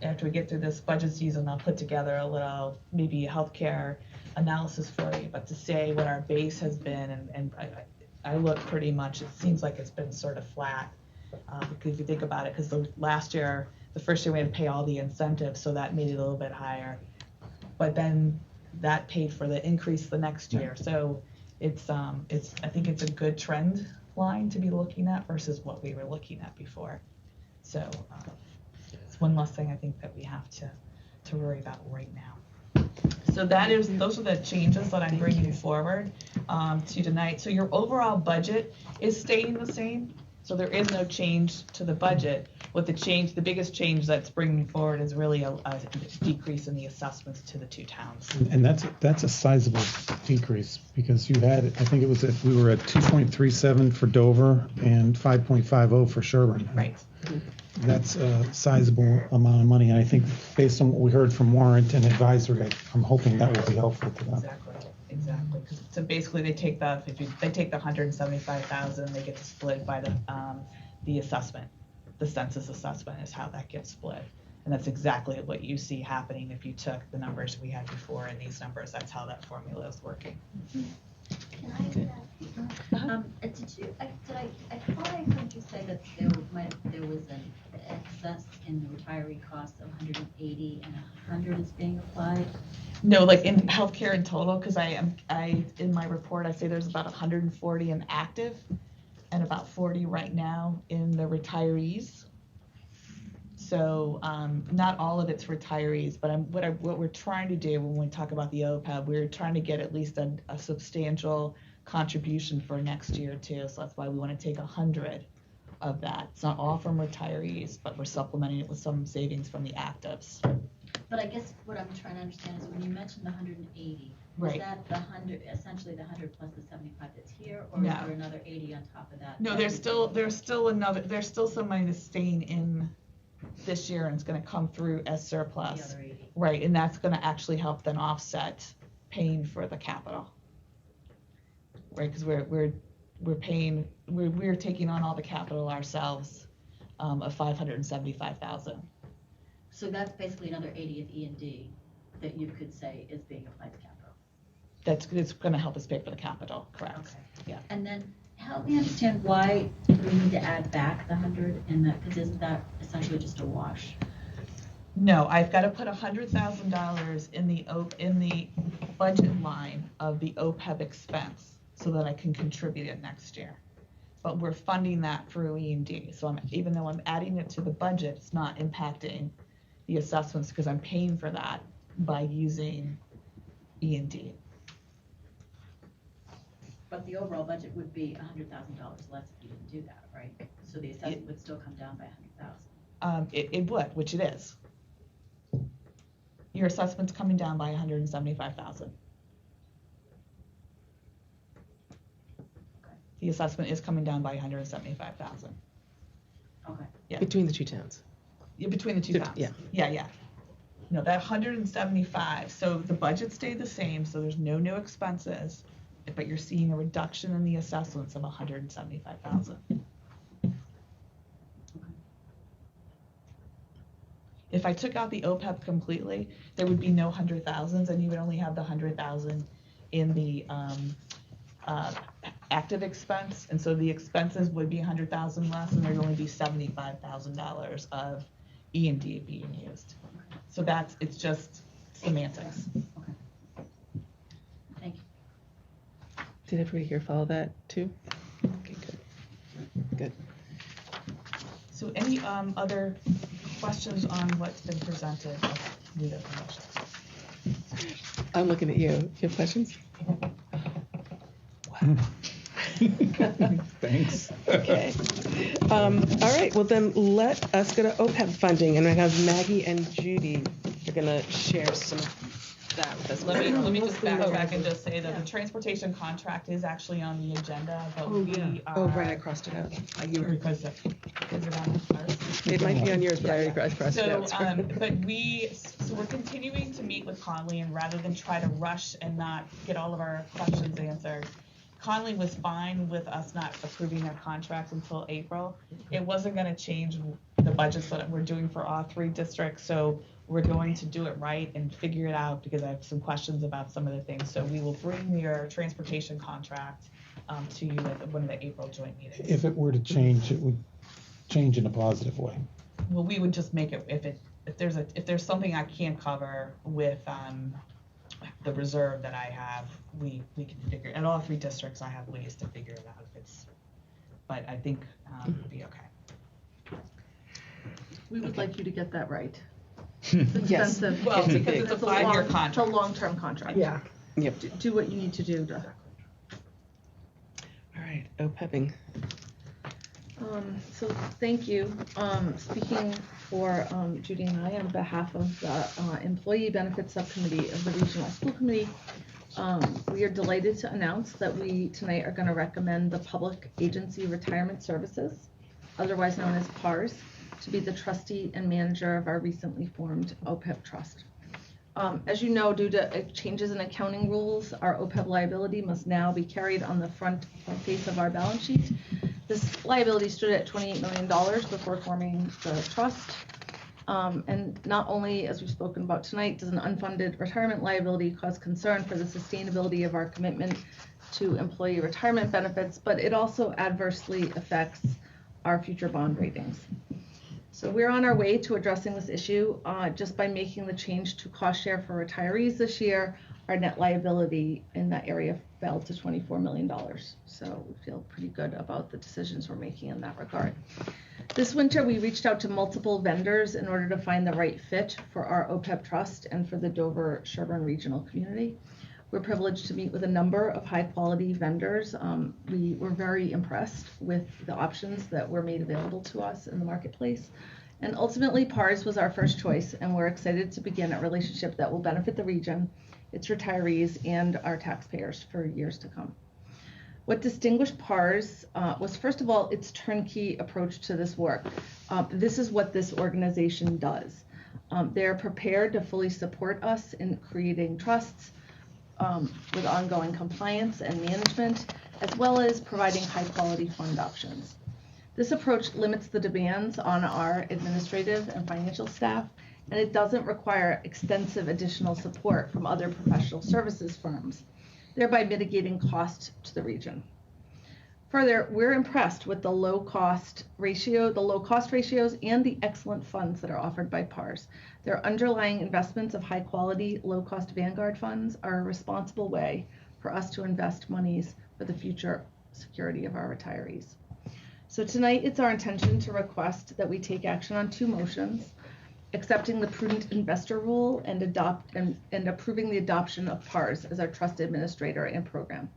[SPEAKER 9] after we get through this budget season, I'll put together a little, maybe a healthcare analysis for you, but to say what our base has been, and I look pretty much, it seems like it's been sort of flat. If you think about it, because the first year we had to pay all the incentives, so that made it a little bit higher. But then that paid for the increase the next year. So I think it's a good trend line to be looking at versus what we were looking at before. So it's one less thing I think that we have to worry about right now. So those are the changes that I'm bringing forward to tonight. So your overall budget is staying the same. So there is no change to the budget. The biggest change that's bringing forward is really a decrease in the assessments to the two towns.
[SPEAKER 1] And that's a sizable decrease, because you had, I think it was we were at 2.37 for Dover and 5.50 for Sherborn.
[SPEAKER 9] Right.
[SPEAKER 1] That's a sizable amount of money, and I think based on what we heard from Warrant and Advisory, I'm hoping that will be helpful to them.
[SPEAKER 9] Exactly. So basically, they take the 175,000, they get to split by the assessment. The census assessment is how that gets split, and that's exactly what you see happening if you took the numbers we had before and these numbers. That's how that formula is working.
[SPEAKER 10] Can I ask you, I thought I heard you say that there was an excess in the retiree cost of 180 and 100 is being applied?
[SPEAKER 9] No, like in healthcare in total, because in my report I say there's about 140 in active and about 40 right now in the retirees. So not all of it's retirees, but what we're trying to do when we talk about the OPEB, we're trying to get at least a substantial contribution for next year too. So that's why we want to take 100 of that. It's not all from retirees, but we're supplementing it with some savings from the actives.
[SPEAKER 10] But I guess what I'm trying to understand is when you mentioned the 180,
[SPEAKER 9] right.
[SPEAKER 10] Is that the 100, essentially the 100 plus the 75 that's here, or
[SPEAKER 9] No.
[SPEAKER 10] is there another 80 on top of that?
[SPEAKER 9] No, there's still some money that's staying in this year, and it's going to come through as surplus.
[SPEAKER 10] The other 80.
[SPEAKER 9] Right, and that's going to actually help then offset paying for the capital. Right, because we're taking on all the capital ourselves of 575,000.
[SPEAKER 10] So that's basically another 80 of E&D that you could say is being applied to capital.
[SPEAKER 9] It's going to help us pay for the capital, correct?
[SPEAKER 10] Okay.
[SPEAKER 9] Yeah.
[SPEAKER 10] And then help me understand why we need to add back the 100 in that, because isn't that essentially just a wash?
[SPEAKER 9] No, I've got to put $100,000 in the budget line of the OPEB expense so that I can contribute it next year. But we're funding that through E&D. So even though I'm adding it to the budget, it's not impacting the assessments because I'm paying for that by using E&D.
[SPEAKER 10] But the overall budget would be $100,000 less if you didn't do that, right? So the assessment would still come down by 100,000.
[SPEAKER 9] It would, which it is. Your assessment's coming down by 175,000.
[SPEAKER 10] Okay.
[SPEAKER 9] The assessment is coming down by 175,000.
[SPEAKER 10] Okay.
[SPEAKER 9] Yeah.
[SPEAKER 2] Between the two towns.
[SPEAKER 9] Yeah, between the two towns.
[SPEAKER 2] Yeah.
[SPEAKER 9] Yeah. No, that 175. So the budget stayed the same, so there's no new expenses, but you're seeing a reduction in the assessments of 175,000. If I took out the OPEB completely, there would be no 100,000s, and you would only have the 100,000 in the active expense, and so the expenses would be 100,000 less, and there'd only be $75,000 of E&D being used. So it's just semantics.
[SPEAKER 10] Okay. Thank you.
[SPEAKER 2] Did everybody here follow that too? Okay, good.
[SPEAKER 9] So any other questions on what's been presented? New information.
[SPEAKER 2] I'm looking at you. You have questions?
[SPEAKER 8] Thanks.
[SPEAKER 2] Okay. All right. Well, then let us go to OPEB funding, and I have Maggie and Judy are going to share some of that with us.
[SPEAKER 9] Let me just backtrack and just say that the transportation contract is actually on the agenda, but
[SPEAKER 2] Oh, right. I crossed it out.
[SPEAKER 9] Because is it on ours?
[SPEAKER 2] It might be on yours, but I already crossed it out.
[SPEAKER 9] So we're continuing to meet with Conley, and rather than try to rush and not get all of our questions answered, Conley was fine with us not approving their contracts until April. It wasn't gonna change the budgets that we're doing for all 3 districts, so we're going to do it right and figure it out because I have some questions about some of the things. So we will bring your transportation contract to you at one of the April joint meetings.
[SPEAKER 1] If it were to change, it would change in a positive way.
[SPEAKER 9] Well, we would just make it, if there's something I can't cover with the reserve that I have, we can figure it. At all 3 districts, I have ways to figure it out. But I think it'll be okay.
[SPEAKER 5] We would like you to get that right.
[SPEAKER 2] Yes.
[SPEAKER 5] Expensive.
[SPEAKER 9] Well, because it's a 5-year contract.
[SPEAKER 5] It's a long-term contract.
[SPEAKER 4] Yeah.
[SPEAKER 2] Yep.
[SPEAKER 5] Do what you need to do to.
[SPEAKER 2] All right, OPEBing.
[SPEAKER 5] So thank you. Speaking for Judy and I on behalf of the Employee Benefits Subcommittee of the Regional School Committee, we are delighted to announce that we tonight are going to recommend the Public Agency Retirement Services, otherwise known as PARS, to be the trustee and manager of our recently formed OPEB trust. As you know, due to changes in accounting rules, our OPEB liability must now be carried on the front face of our balance sheet. This liability stood at $28 million before forming the trust. And not only, as we've spoken about tonight, does an unfunded retirement liability cause concern for the sustainability of our commitment to employee retirement benefits, but it also adversely affects our future bond ratings. So we're on our way to addressing this issue just by making the change to cost share for retirees this year. Our net liability in that area fell to $24 million. So we feel pretty good about the decisions we're making in that regard. This winter, we reached out to multiple vendors in order to find the right fit for our OPEB trust and for the Dover-Sherborn regional community. We're privileged to meet with a number of high-quality vendors. We were very impressed with the options that were made available to us in the marketplace. And ultimately, PARS was our first choice, and we're excited to begin a relationship that will benefit the region, its retirees, and our taxpayers for years to come. What distinguished PARS was, first of all, its turnkey approach to this work. This is what this organization does. They're prepared to fully support us in creating trusts, with ongoing compliance and management, as well as providing high-quality fund options. This approach limits the demands on our administrative and financial staff, and it doesn't require extensive additional support from other professional services firms, thereby mitigating cost to the region. Further, we're impressed with the low cost ratios and the excellent funds that are offered by PARS. Their underlying investments of high quality, low cost Vanguard funds are a responsible way for us to invest monies for the future security of our retirees. So tonight, it's our intention to request that we take action on 2 motions, accepting the prudent investor rule and approving the adoption of PARS as our trust administrator and program.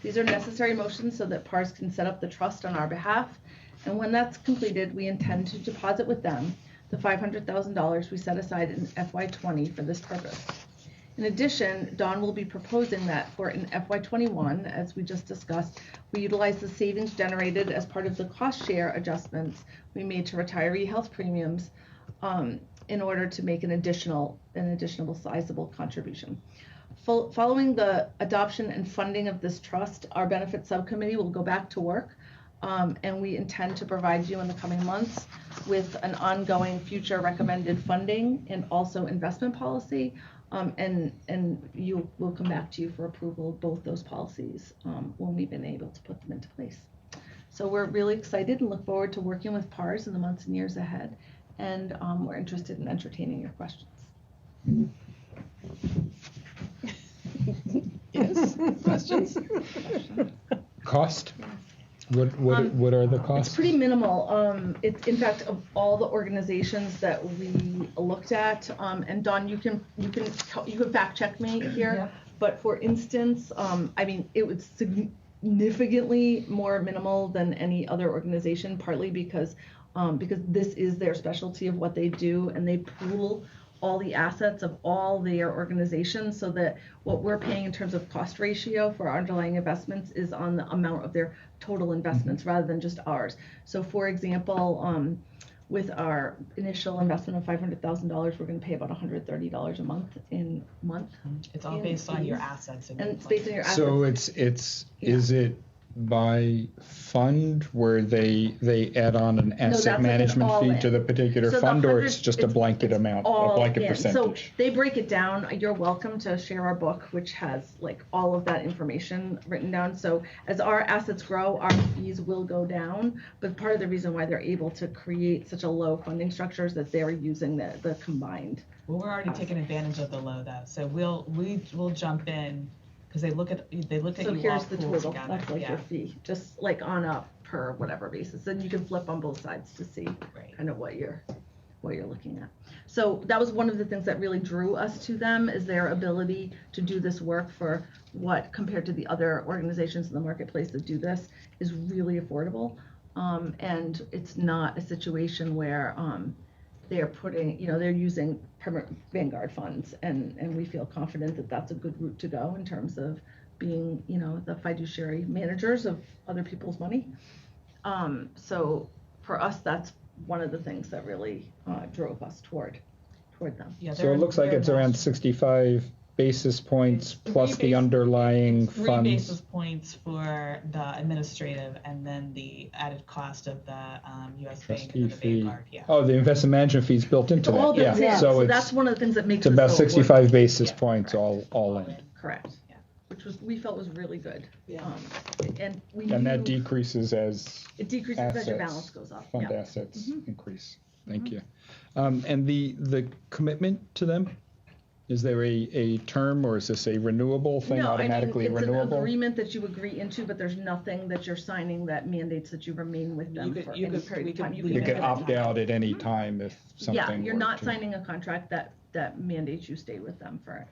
[SPEAKER 5] These are necessary motions so that PARS can set up the trust on our behalf, and when that's completed, we intend to deposit with them the $500,000 we set aside in FY20 for this purpose. In addition, Dawn will be proposing that for in FY21, as we just discussed, we utilize the savings generated as part of the cost share adjustments we made to retiree health premiums in order to make an additional sizable contribution. Following the adoption and funding of this trust, our benefits subcommittee will go back to work, and we intend to provide you in the coming months with an ongoing future recommended funding and also investment policy, and we'll come back to you for approval of both those policies when we've been able to put them into place. So we're really excited and look forward to working with PARS in the months and years ahead, and we're interested in entertaining your questions.
[SPEAKER 2] Yes, questions?
[SPEAKER 8] Cost? What are the costs?
[SPEAKER 5] It's pretty minimal. It's in fact of all the organizations that we looked at, and Dawn, you can fact check me here. Yeah. But for instance, I mean, it was significantly more minimal than any other organization, partly because this is their specialty of what they do, and they pool all the assets of all their organizations, so that what we're paying in terms of cost ratio for our underlying investments is on the amount of their total investments rather than just ours. So for example, with our initial investment of $500,000, we're going to pay about $130 a month
[SPEAKER 9] It's all
[SPEAKER 5] in
[SPEAKER 9] based on your
[SPEAKER 5] fees.
[SPEAKER 9] assets.
[SPEAKER 5] And it's based on your assets.
[SPEAKER 8] So is it by fund where they add on an
[SPEAKER 5] that's
[SPEAKER 8] asset
[SPEAKER 5] like an
[SPEAKER 8] management fee
[SPEAKER 5] all-in.
[SPEAKER 8] to the particular
[SPEAKER 5] So the
[SPEAKER 8] fund, or
[SPEAKER 5] 100
[SPEAKER 8] it's just a blanket amount, a
[SPEAKER 5] all
[SPEAKER 8] blanket
[SPEAKER 5] in.
[SPEAKER 8] percentage?
[SPEAKER 5] So they break it down. You're welcome to share our book, which has like all of that information written down. So as our assets grow, our fees will go down. But part of the reason why they're able to create such a low funding structure is that they're using the combined.
[SPEAKER 9] Well, we're already taking advantage of the low though, so we'll jump in, because they look at
[SPEAKER 5] So
[SPEAKER 9] you all
[SPEAKER 5] here's the
[SPEAKER 9] pooled
[SPEAKER 5] total.
[SPEAKER 9] together.
[SPEAKER 5] That's like
[SPEAKER 9] Yeah.
[SPEAKER 5] your fee, just like on a per whatever basis. And you can flip on both sides to see
[SPEAKER 9] Right.
[SPEAKER 5] kind of what you're looking at. So that was one of the things that really drew us to them, is their ability to do this work for what, compared to the other organizations in the marketplace that do this, is really affordable. And it's not a situation where they're putting, they're using permanent Vanguard funds, and we feel confident that that's a good route to go in terms of being, the fiduciary managers of other people's money. So for us, that's one of the things that really drove us toward them.
[SPEAKER 9] Yeah,
[SPEAKER 8] So it looks like it's around 65 basis points plus the underlying
[SPEAKER 9] 3
[SPEAKER 8] funds.
[SPEAKER 9] basis points for the administrative, and then the added cost of the U.S. Bank
[SPEAKER 8] Trustee
[SPEAKER 9] and the
[SPEAKER 8] fee.
[SPEAKER 9] Vanguard. Yeah.
[SPEAKER 8] Oh, the investment management fee's built into
[SPEAKER 5] All
[SPEAKER 8] that.
[SPEAKER 5] built
[SPEAKER 8] Yeah.
[SPEAKER 5] in.
[SPEAKER 8] So
[SPEAKER 5] So
[SPEAKER 8] it's
[SPEAKER 5] that's one of the things that makes
[SPEAKER 8] it's
[SPEAKER 5] it
[SPEAKER 8] about
[SPEAKER 5] so
[SPEAKER 8] 65 basis
[SPEAKER 9] Yeah,
[SPEAKER 8] points all in.
[SPEAKER 5] correct.
[SPEAKER 9] Yeah.
[SPEAKER 5] Which we felt was really good.
[SPEAKER 4] Yeah.
[SPEAKER 5] And we
[SPEAKER 8] And that
[SPEAKER 5] knew
[SPEAKER 8] decreases as
[SPEAKER 5] it decreases as your
[SPEAKER 8] assets,
[SPEAKER 5] balance goes up.
[SPEAKER 8] fund
[SPEAKER 5] Yeah.
[SPEAKER 8] assets
[SPEAKER 5] Mhm.
[SPEAKER 8] increase. Thank you. And the commitment to them, is there a term, or is this a renewable thing,
[SPEAKER 5] No,
[SPEAKER 8] automatically
[SPEAKER 5] it's an
[SPEAKER 8] renewable?
[SPEAKER 5] agreement that you agree into, but there's nothing that you're signing that mandates that you remain with them for any period of time.
[SPEAKER 8] You
[SPEAKER 5] can
[SPEAKER 8] could
[SPEAKER 5] make it
[SPEAKER 8] opt out at any
[SPEAKER 5] Mhm.
[SPEAKER 8] time if something
[SPEAKER 5] Yeah, you're
[SPEAKER 8] were
[SPEAKER 5] not
[SPEAKER 8] to-
[SPEAKER 5] signing a contract that mandates you stay with them forever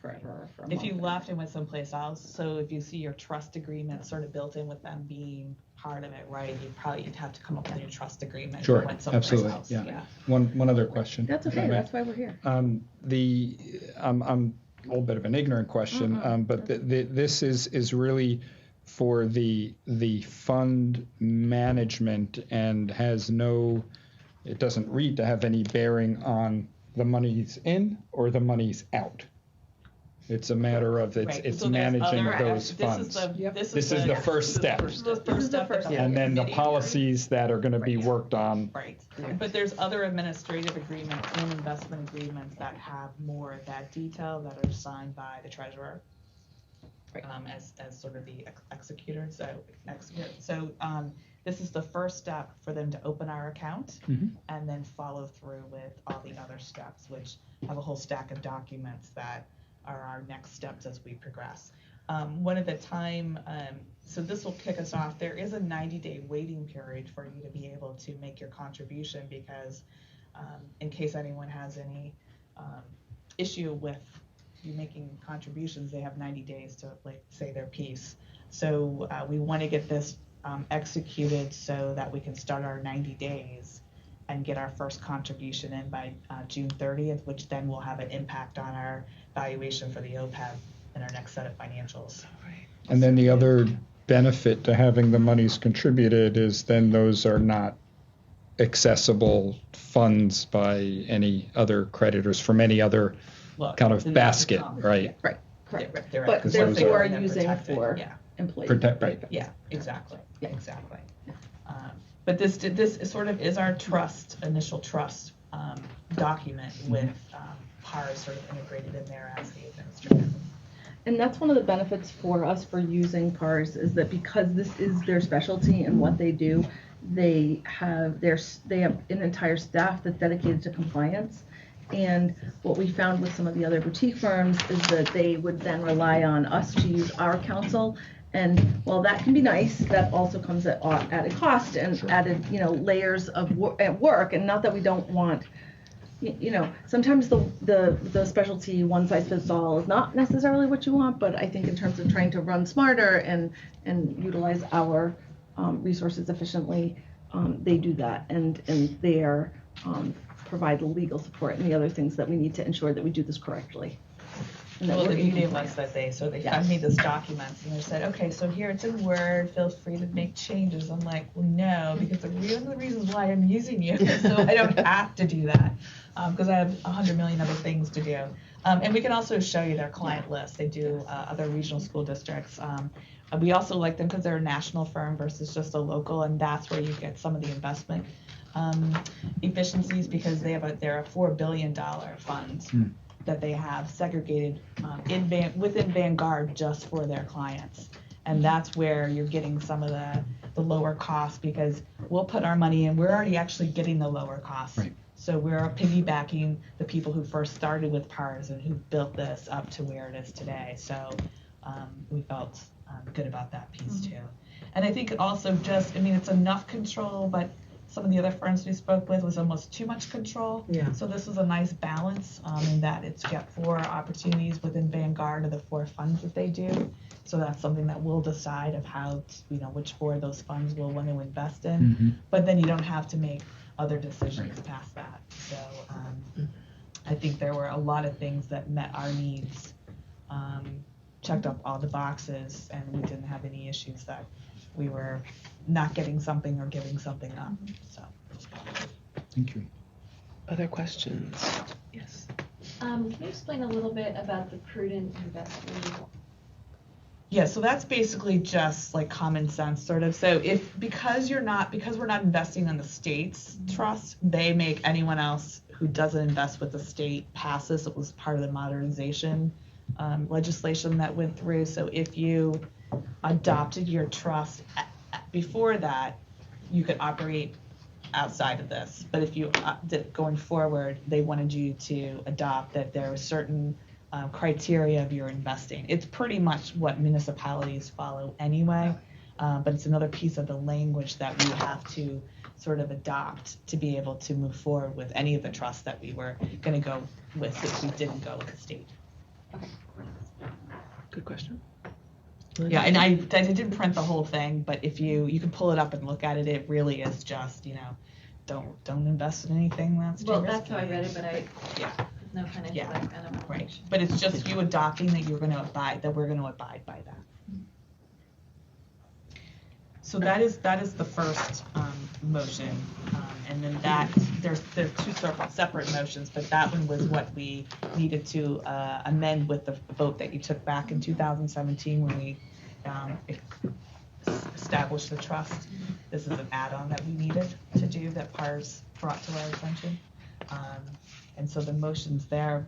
[SPEAKER 5] or for a month.
[SPEAKER 9] If you left and went someplace else, so if you see your trust agreement sort of built in with them being part of it, right? You'd have to come up with your trust agreement. if you
[SPEAKER 8] Sure,
[SPEAKER 9] went someplace
[SPEAKER 8] absolutely,
[SPEAKER 9] else.
[SPEAKER 8] yeah. One other question.
[SPEAKER 5] That's
[SPEAKER 8] if I
[SPEAKER 5] okay,
[SPEAKER 8] may.
[SPEAKER 5] that's why we're here.
[SPEAKER 8] I'm a little bit of an ignorant question, but this is really for the fund management and it doesn't read to have any bearing on the money's in or the money's out. It's a matter of
[SPEAKER 9] Right.
[SPEAKER 8] it's
[SPEAKER 9] So there's
[SPEAKER 8] managing
[SPEAKER 9] other-
[SPEAKER 8] those funds.
[SPEAKER 9] This
[SPEAKER 8] This is the first step.
[SPEAKER 9] This is the first step. that the
[SPEAKER 8] And then the
[SPEAKER 9] committee-
[SPEAKER 8] policies that are going to be
[SPEAKER 9] Right.
[SPEAKER 8] worked on.
[SPEAKER 9] Right, but there's other administrative agreements and investment agreements that have more of that detail that are signed by the treasurer. As sort of the executor, this is the first step for them to open our account and then follow through with all the other steps, which have a whole stack of documents that are our next steps as we progress. One at a time, so this will kick us off. There is a 90-day waiting period for you to be able to make your contribution, because in case anyone has any issue with you making contributions, they have 90 days to say their piece. So we want to get this executed so that we can start our 90 days and get our first contribution in by June 30th, which then will have an impact on our valuation for the OPEB in our next set of financials.
[SPEAKER 8] And then the other benefit to having the monies contributed is then those are not accessible funds by any other creditors from any other kind of basket, right?
[SPEAKER 5] Right, correct.
[SPEAKER 9] They're
[SPEAKER 5] But
[SPEAKER 8] those
[SPEAKER 5] therefore
[SPEAKER 8] are-
[SPEAKER 5] using
[SPEAKER 9] protected,
[SPEAKER 5] for
[SPEAKER 9] yeah.
[SPEAKER 5] employees.
[SPEAKER 8] Right.
[SPEAKER 9] Yeah, exactly,
[SPEAKER 5] Yeah.
[SPEAKER 9] exactly. But this sort of is our initial trust document with PARS sort of integrated in there as the administrator.
[SPEAKER 5] And that's one of the benefits for us for using PARS, is that because this is their specialty and what they do, they have an entire staff that's dedicated to compliance. And what we found with some of the other boutique firms is that they would then rely on us to use our counsel. And while that can be nice, that also comes at added cost and added, layers of work. And not that we don't want, sometimes the specialty one size fits all is not necessarily what you want. But I think in terms of trying to run smarter and utilize our resources efficiently, they do that, and they provide legal support and the other things that we need to ensure that we do this correctly.
[SPEAKER 9] Well, the beauty was that they sent me this document and they said, okay, so here it's in Word, feel free to make changes. I'm like, well, no, because one of the reasons why I'm using you is so I don't have to do that, because I have 100 million other things to do. And we can also show you their client list. They do other regional school districts. We also like them because they're a national firm versus just a local, and that's where you get some of the investment efficiencies, because they're a $4 billion fund that they have segregated within Vanguard just for their clients. And that's where you're getting some of the lower costs, because we'll put our money in, we're already actually getting the lower costs.
[SPEAKER 8] Right.
[SPEAKER 9] So we're piggybacking the people who first started with PARS and who built this up to where it is today. So we felt good about that piece too. And I think also it's enough control, but some of the other firms we spoke with was almost too much control.
[SPEAKER 4] Yeah.
[SPEAKER 9] So this was a nice balance in that it's got 4 opportunities within Vanguard of the 4 funds that they do. So that's something that we'll decide of how, which 4 of those funds we'll want to invest in. But then you don't have to make other decisions past that. So I think there were a lot of things that met our needs, checked up all the boxes, and we didn't have any issues that we were not getting something or giving something up. So.
[SPEAKER 8] Thank you.
[SPEAKER 2] Other questions? Yes.
[SPEAKER 11] Can you explain a little bit about the prudent investment?
[SPEAKER 9] Yeah, so that's basically just like common sense sort of. So because we're not investing in the state's trust, they make anyone else who doesn't invest with the state pass this. It was part of the modernization legislation that went through. So if you adopted your trust before that, you could operate outside of this. But if you going forward, they wanted you to adopt that there are certain criteria of your investing. It's pretty much what municipalities follow anyway, but it's another piece of the language that we have to sort of adopt to be able to move forward with any of the trusts that we were going to go with if we didn't go with the state.
[SPEAKER 2] Good question.
[SPEAKER 9] Yeah, and I didn't print the whole thing, but if you can pull it up and look at it, it really is just, don't invest in anything that's too risky.
[SPEAKER 11] That's how I read it, but
[SPEAKER 9] yeah.
[SPEAKER 11] No financial background of
[SPEAKER 9] Right, but it's just you adopting that we're going to abide by that. So that is the first motion, and then there's 2 separate motions, but that one was what we needed to amend with the vote that you took back in 2017 when we established the trust. This is an add-on that we needed to do that PARS brought to our attention. And so the motion's there,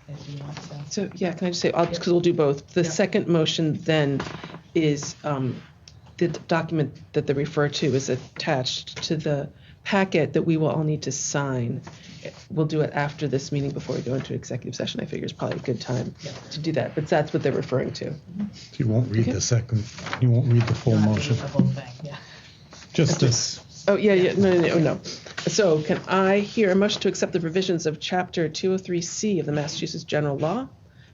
[SPEAKER 9] if you want to.
[SPEAKER 2] So yeah, can I just say, because we'll do both. The second motion then is the document that they refer to is attached to the packet that we will all need to sign. We'll do it after this meeting before we go into executive session. I figure it's probably a good time to do that, but that's what they're referring to.
[SPEAKER 1] You won't read the second, you won't read the full motion.
[SPEAKER 9] The whole thing, yeah.
[SPEAKER 1] Just this.
[SPEAKER 2] Oh, yeah, no. So can I hear a motion to accept the provisions of Chapter 203C of the Massachusetts General Law,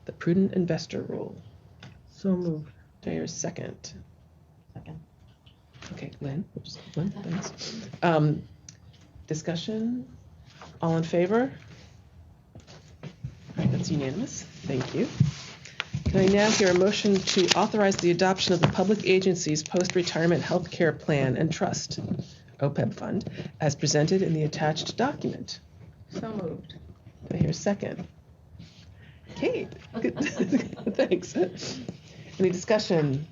[SPEAKER 2] the Prudent Investor Rule?
[SPEAKER 4] So moved.
[SPEAKER 2] Do I hear a second?
[SPEAKER 9] Second.
[SPEAKER 2] Okay, Lynn, thanks. Discussion? All in favor? All right, that's unanimous. Thank you. Can I now hear a motion to authorize the adoption of the Public Agency's Post-Retirement Health Care Plan and Trust, OPEB fund, as presented in the attached document?
[SPEAKER 11] So moved.
[SPEAKER 2] Do I hear a second? Kate, thanks. Any discussion?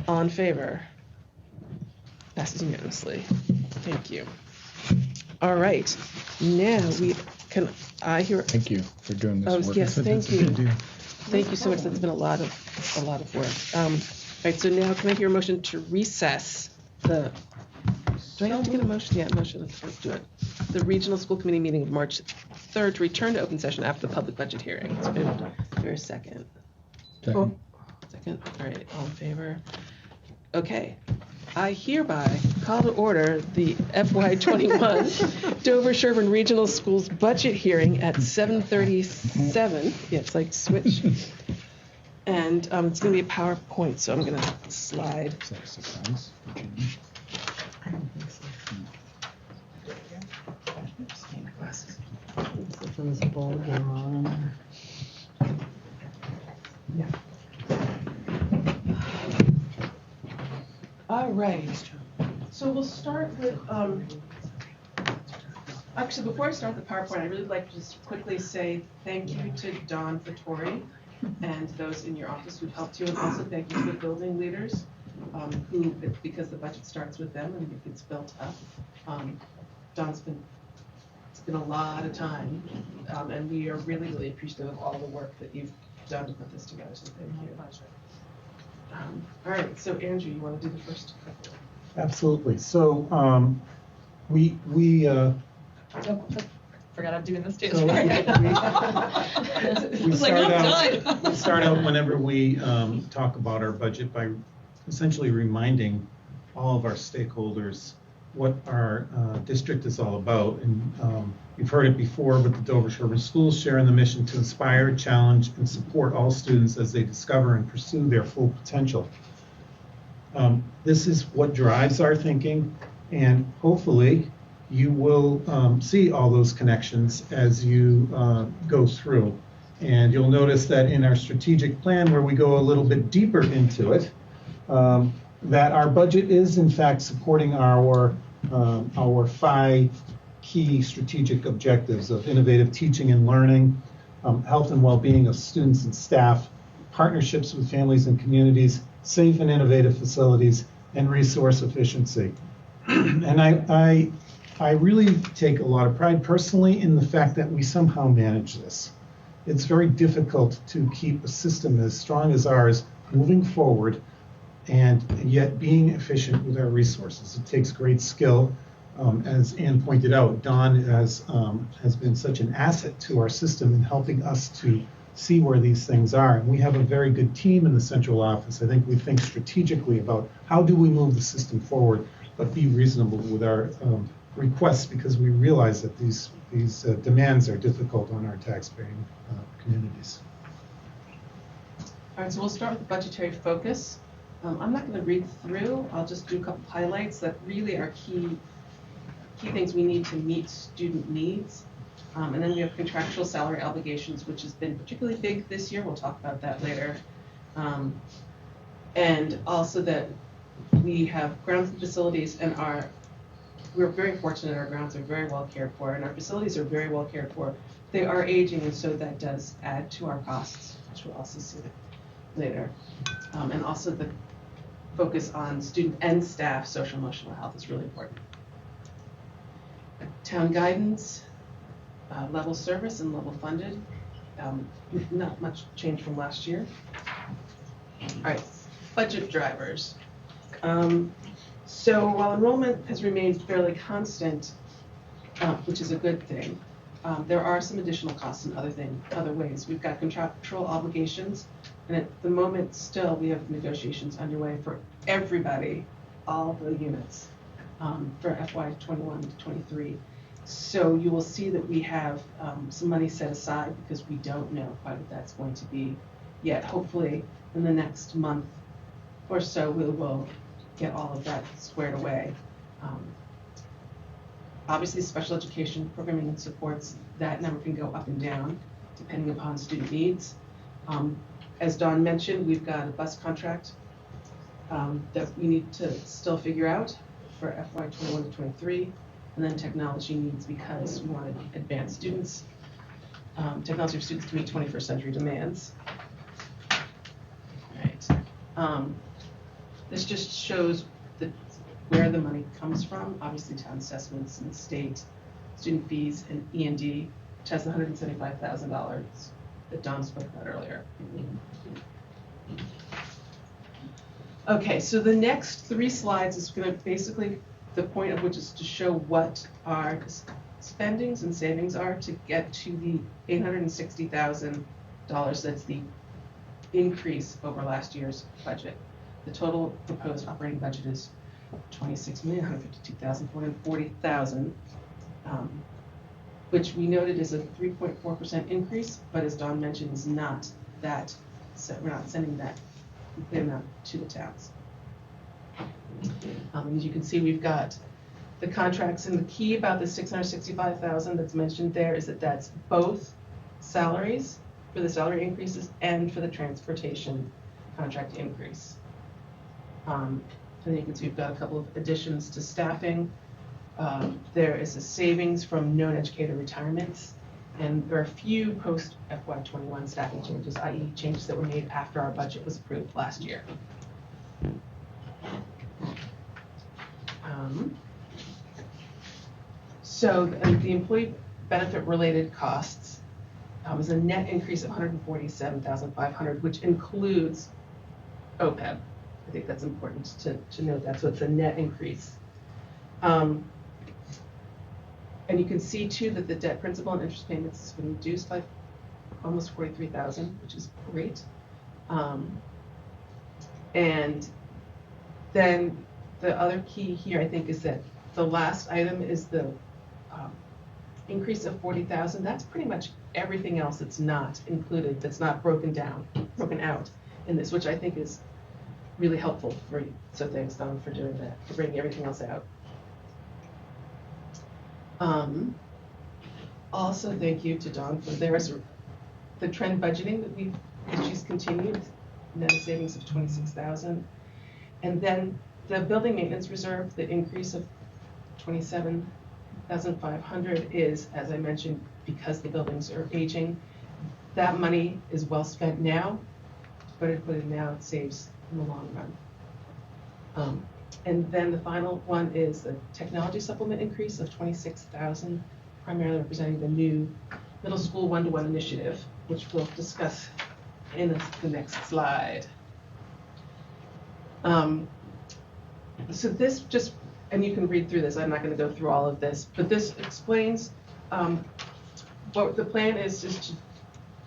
[SPEAKER 2] All in favor? Passes unanimously. Thank you. All right, now I hear.
[SPEAKER 8] Thank you for doing this work.
[SPEAKER 2] Yes, thank you.
[SPEAKER 1] Good.
[SPEAKER 2] Thank you so much. That's been a lot of work. All right, so now can I hear a motion to recess the? Do I have to get a motion? Yeah, motion. Let's do it. The Regional School Committee meeting of March 3rd to return to open session after the public budget hearing. It's been for a second.
[SPEAKER 8] Second.
[SPEAKER 2] Second. All right. All in favor? Okay. I hereby call to order the FY21 Dover-Sherborn Regional Schools budget hearing at 7:37. Yeah, it's like switch. And it's going to be a PowerPoint, so I'm going to slide.
[SPEAKER 8] Is that a surprise?
[SPEAKER 9] I don't think so.
[SPEAKER 4] From this ball game on.
[SPEAKER 2] Right. So we'll start with, actually, before I start the PowerPoint, I'd really like to just quickly say thank you to Don Fattori and those in your office who've helped you, and also thank you to the building leaders who, because the budget starts with them and it gets built up. It's been a lot of time, and we are really, really appreciative of all the work that you've done to put this together, so thank you. All right, so Andrew, you want to do the first?
[SPEAKER 1] Absolutely. So we
[SPEAKER 9] Forgot I'm doing this too.
[SPEAKER 1] So we start out whenever we talk about our budget by essentially reminding all of our stakeholders what our district is all about. And you've heard it before, but the Dover-Sherborn schools share in the mission to inspire, challenge, and support all students as they discover and pursue their full potential. This is what drives our thinking, and hopefully you will see all those connections as you go through. And you'll notice that in our strategic plan, where we go a little bit deeper into it, that our budget is in fact supporting our 5 key strategic objectives of innovative teaching and learning, health and well-being of students and staff, partnerships with families and communities, safe and innovative facilities, and resource efficiency. And I really take a lot of pride personally in the fact that we somehow manage this. It's very difficult to keep a system as strong as ours moving forward and yet being efficient with our resources. It takes great skill. As Ann pointed out, Don has been such an asset to our system in helping us to see where these things are. And we have a very good team in the central office. I think we think strategically about how do we move the system forward, but be reasonable with our requests, because we realize that these demands are difficult on our taxpaying communities.
[SPEAKER 2] All right, so we'll start with the budgetary focus. I'm not going to read through. I'll just do a couple highlights that really are key things we need to meet student needs. And then we have contractual salary obligations, which has been particularly big this year. We'll talk about that later. And also that we have grounds and facilities, and we're very fortunate our grounds are very well cared for, and our facilities are very well cared for. They are aging, and so that does add to our costs, which we'll also see later. And also the focus on student and staff social emotional health is really important. Town guidance, level service and level funded. Not much change from last year. All right, budget drivers. So while enrollment has remained fairly constant, which is a good thing, there are some additional costs in other ways. We've got contractual obligations, and at the moment still we have negotiations underway for everybody, all the units, for FY 21 to 23. So you will see that we have some money set aside because we don't know quite what that's going to be yet. Hopefully in the next month or so we will get all of that squared away. Obviously special education programming and supports, that number can go up and down depending upon student needs. As Dawn mentioned, we've got a bus contract that we need to still figure out for FY 21 to 23. And then technology needs, because we want to advance students, technology for students to meet 21st century demands. All right. This just shows where the money comes from. Obviously town assessments and state student fees and E&D, which has the $175,000 that Don spoke about earlier. Okay, so the next 3 slides is going to basically, the point of which is to show what our spendings and savings are to get to the $860,000 that's the increase over last year's budget. The total proposed operating budget is $26,152,440,000, which we noted is a 3.4% increase, but as Dawn mentioned, is not that, so we're not sending that amount to the towns. As you can see, we've got the contracts, and the key about the $665,000 that's mentioned there is that that's both salaries for the salary increases and for the transportation contract increase. And And then you can see we've got a couple of additions to staffing. There is a savings from known educator retirements. And there are a few post FY21 staffing changes, i.e. changes that were made after our budget was approved last year. So the employee benefit related costs is a net increase of $147,500, which includes OPEB. I think that's important to note that. So it's a net increase. And you can see too that the debt principal and interest payments has been reduced by almost $43,000, which is great. And then the other key here, I think, is that the last item is the increase of $40,000. That's pretty much everything else that's not included, that's not broken out in this, which I think is really helpful for you. So thanks, Don, for doing that, for bringing everything else out. Also, thank you to Dawn for the trend budgeting that she's continued, net savings of $26,000. And then the building maintenance reserve, the increase of $27,500 is, as I mentioned, because the buildings are aging. That money is well spent now, but if put it now, it saves in the long run. And then the final one is the technology supplement increase of $26,000, primarily representing the new middle school one-to-one initiative, which we'll discuss in the next slide. So this just, and you can read through this, I'm not going to go through all of this, but this explains what the plan is to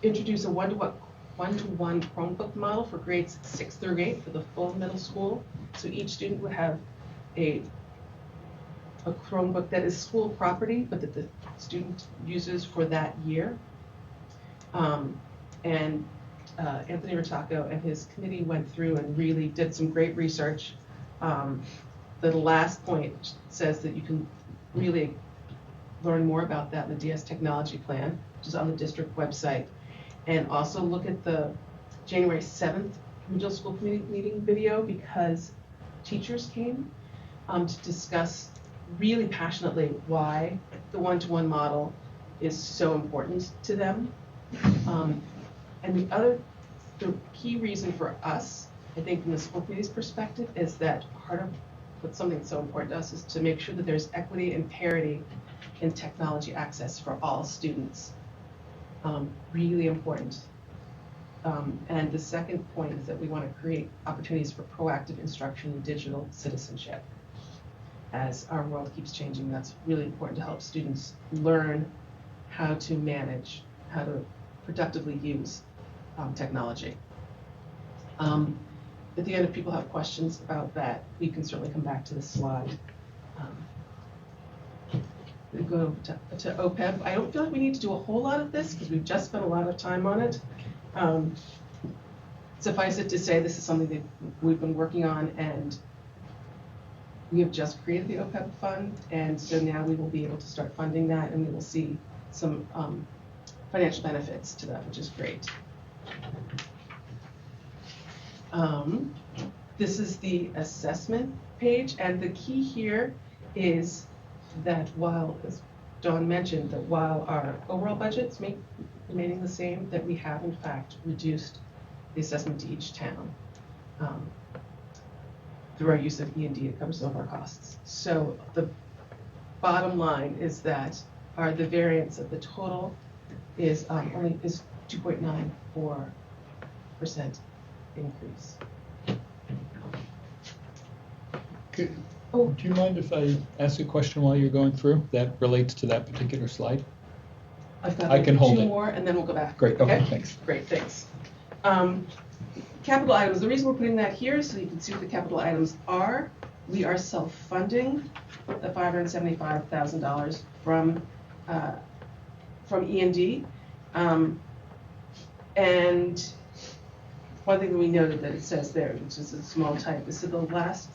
[SPEAKER 2] introduce a one-to-one Chromebook model for grades 6 through 8 for the full middle school. So each student would have a Chromebook that is school property, but that the student uses for that year. And Anthony Rotaco and his committee went through and really did some great research. The last point says that you can really learn more about that in the DS Technology Plan, which is on the district website. And also look at the January 7th middle school committee meeting video, because teachers came to discuss really passionately why the one-to-one model is so important to them. And the key reason for us, I think from the school committee's perspective, is that part of what's something that's so important to us is to make sure that there's equity and parity in technology access for all students. Really important. And the second point is that we want to create opportunities for proactive instruction in digital citizenship. As our world keeps changing, that's really important to help students learn how to manage, how to productively use technology. At the end, if people have questions about that, we can certainly come back to this slide. We go to OPEB. I don't feel like we need to do a whole lot of this because we've just spent a lot of time on it. Suffice it to say, this is something that we've been working on, and we have just created the OPEB fund, and so now we will be able to start funding that, and we will see some financial benefits to that, which is great. This is the assessment page, and the key here is that while, as Dawn mentioned, that while our overall budgets remaining the same, that we have in fact reduced the assessment to each town through our use of E&D. It covers all of our costs. So the bottom line is that the variance of the total is only 2.94% increase.
[SPEAKER 8] Do you mind if I ask a question while you're going through that relates to that particular slide?
[SPEAKER 2] I can hold two more, and then we'll go back.
[SPEAKER 8] Great. Okay. Thanks.
[SPEAKER 2] Great. Thanks. Capital items. The reason we're putting that here is so you can see what the capital items are. We are self-funding the $575,000 from E&D, and one thing that we noted that it says there, which is a small type, is so the last.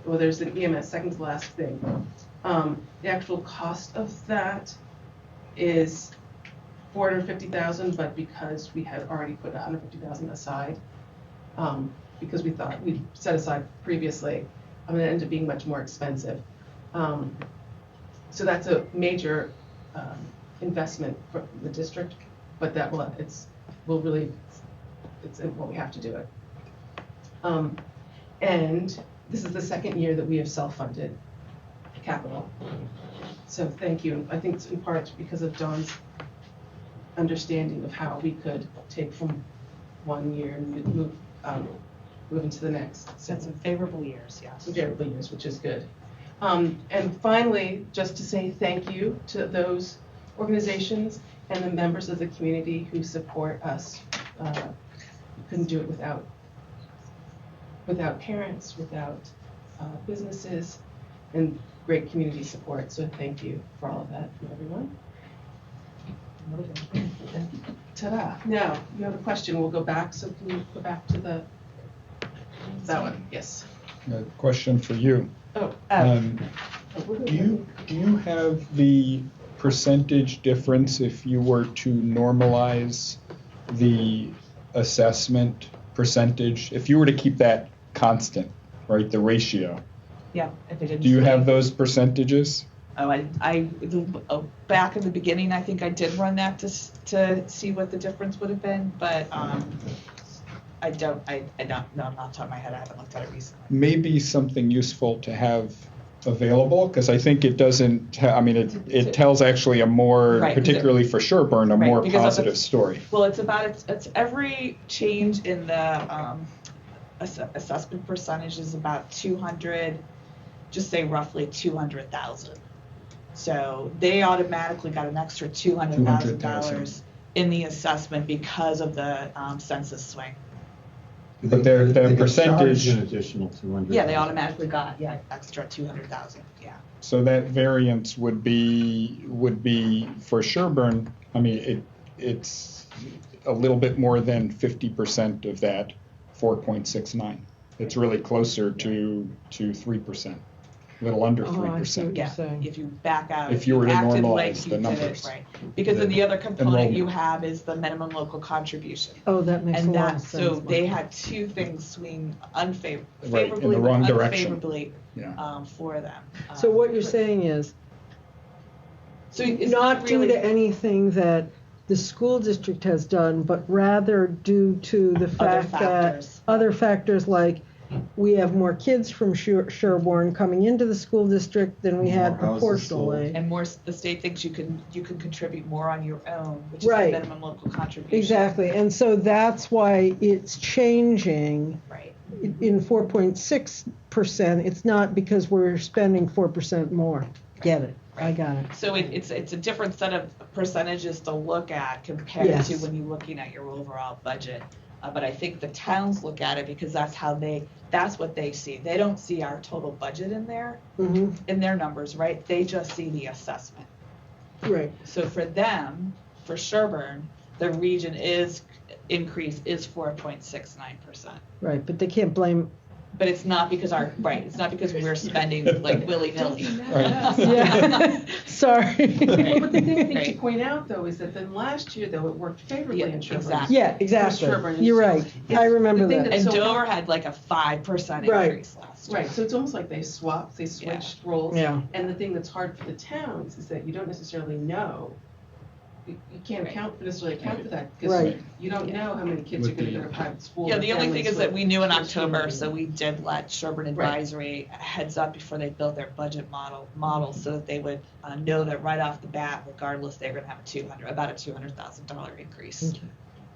[SPEAKER 2] Well, there's an EMS, second to last thing. The actual cost of that is $450,000, but because we had already put $150,000 aside, because we thought we'd set aside previously, going to end up being much more expensive. So that's a major investment for the district, but that will, it's what we have to do it. And this is the second year that we have self-funded capital. So thank you. I think it's in part because of Dawn's understanding of how we could take from one year and move into the next.
[SPEAKER 9] So some favorable years, yes.
[SPEAKER 2] Some favorable years, which is good. And finally, just to say thank you to those organizations and the members of the community who support us. Couldn't do it without parents, without businesses, and great community support. So thank you for all of that from everyone. Ta-da. Now, you have a question. We'll go back. So can you go back to that one? Yes.
[SPEAKER 8] A question for you.
[SPEAKER 2] Oh.
[SPEAKER 8] Do you have the percentage difference if you were to normalize the assessment percentage? If you were to keep that constant, right, the ratio?
[SPEAKER 9] Yeah. If it didn't
[SPEAKER 8] Do you
[SPEAKER 9] swing.
[SPEAKER 8] have those percentages?
[SPEAKER 9] Back in the beginning, I think I did run that to see what the difference would have been, but I don't know off the top of my head. I haven't looked at it recently.
[SPEAKER 8] Maybe something useful to have available, because I think it doesn't, it tells actually a more,
[SPEAKER 9] Right,
[SPEAKER 8] particularly for Sherborn, a
[SPEAKER 9] right,
[SPEAKER 8] more
[SPEAKER 9] because of
[SPEAKER 8] positive
[SPEAKER 9] the-
[SPEAKER 8] story.
[SPEAKER 9] Well, it's every change in the assessment percentage is about 200, just say roughly 200,000. So they automatically got an extra $200,000 in the assessment because of the census swing.
[SPEAKER 8] But their percentage,
[SPEAKER 12] an additional 200.
[SPEAKER 9] Yeah, they automatically got extra 200,000. Yeah.
[SPEAKER 8] so that variance would be for Sherborn. It's a little bit more than 50% of that 4.69. It's really closer to 3%, a little under 3%.
[SPEAKER 9] Yeah, if you back out,
[SPEAKER 8] If you were to
[SPEAKER 9] acted
[SPEAKER 8] normalize
[SPEAKER 9] like
[SPEAKER 8] the
[SPEAKER 9] you did
[SPEAKER 8] numbers.
[SPEAKER 9] it, right? Because then the other component
[SPEAKER 8] enrollment.
[SPEAKER 9] you have is the minimum local contribution.
[SPEAKER 4] Oh, that makes a
[SPEAKER 9] And
[SPEAKER 4] lot
[SPEAKER 9] that,
[SPEAKER 4] of sense.
[SPEAKER 9] so they had two things swing
[SPEAKER 8] Right, in
[SPEAKER 9] favorably
[SPEAKER 8] the wrong
[SPEAKER 9] but
[SPEAKER 8] direction.
[SPEAKER 9] unfavorably
[SPEAKER 8] Yeah.
[SPEAKER 9] for them.
[SPEAKER 4] So what you're saying is,
[SPEAKER 9] so it's
[SPEAKER 4] not due
[SPEAKER 9] really
[SPEAKER 4] to anything that the school district has done, but rather due to the fact that
[SPEAKER 9] factors.
[SPEAKER 4] other factors like we have more kids from Sherborn coming into the school district than we had
[SPEAKER 12] More houses
[SPEAKER 4] proportionally.
[SPEAKER 9] and more. The state thinks you can contribute more on your own, which
[SPEAKER 4] Right.
[SPEAKER 9] is the minimum local contribution.
[SPEAKER 4] Exactly, and so that's why it's changing.
[SPEAKER 9] Right.
[SPEAKER 4] In 4.6%, it's not because we're spending 4% more. Get it? I got it.
[SPEAKER 9] So it's a different set of percentages to look at compared
[SPEAKER 4] Yes.
[SPEAKER 9] to when you're looking at your overall budget. But I think the towns look at it because that's what they see. They don't see our total budget in there,
[SPEAKER 4] Mm-hmm.
[SPEAKER 9] in their numbers, right? They just see the assessment.
[SPEAKER 4] Right.
[SPEAKER 9] So for them, for Sherborn, the region increase is 4.69%.
[SPEAKER 4] Right, but they can't blame.
[SPEAKER 9] But it's not because it's not because we're spending like willy-nilly.
[SPEAKER 4] Yeah. Sorry.
[SPEAKER 2] But the thing
[SPEAKER 9] Right.
[SPEAKER 2] to point out, though, is that then last year, though, it worked favorably
[SPEAKER 9] Yeah,
[SPEAKER 2] in Sherborn.
[SPEAKER 9] exactly.
[SPEAKER 4] Yeah, exactly.
[SPEAKER 2] Sherborn.
[SPEAKER 4] You're
[SPEAKER 2] So
[SPEAKER 4] right.
[SPEAKER 2] it's
[SPEAKER 4] I remember
[SPEAKER 2] the thing
[SPEAKER 4] that.
[SPEAKER 9] And
[SPEAKER 2] So-
[SPEAKER 9] Dover had like a 5%
[SPEAKER 4] Right.
[SPEAKER 9] increase last year.
[SPEAKER 2] Right, so it's almost like they switched roles.
[SPEAKER 4] Yeah.
[SPEAKER 2] And the thing that's hard for the towns is that you don't necessarily know. You can't necessarily account for that because
[SPEAKER 4] Right.
[SPEAKER 2] you don't know how many kids are going to go to private school.
[SPEAKER 9] Yeah,
[SPEAKER 2] or
[SPEAKER 9] the only thing
[SPEAKER 2] families
[SPEAKER 9] is that
[SPEAKER 2] with
[SPEAKER 9] we knew in
[SPEAKER 2] kids
[SPEAKER 9] October,
[SPEAKER 2] who-
[SPEAKER 9] so we did let Sherborn Advisory heads up before they built their budget model so that they would know that right off the bat, regardless, they were going to have about a $200,000 increase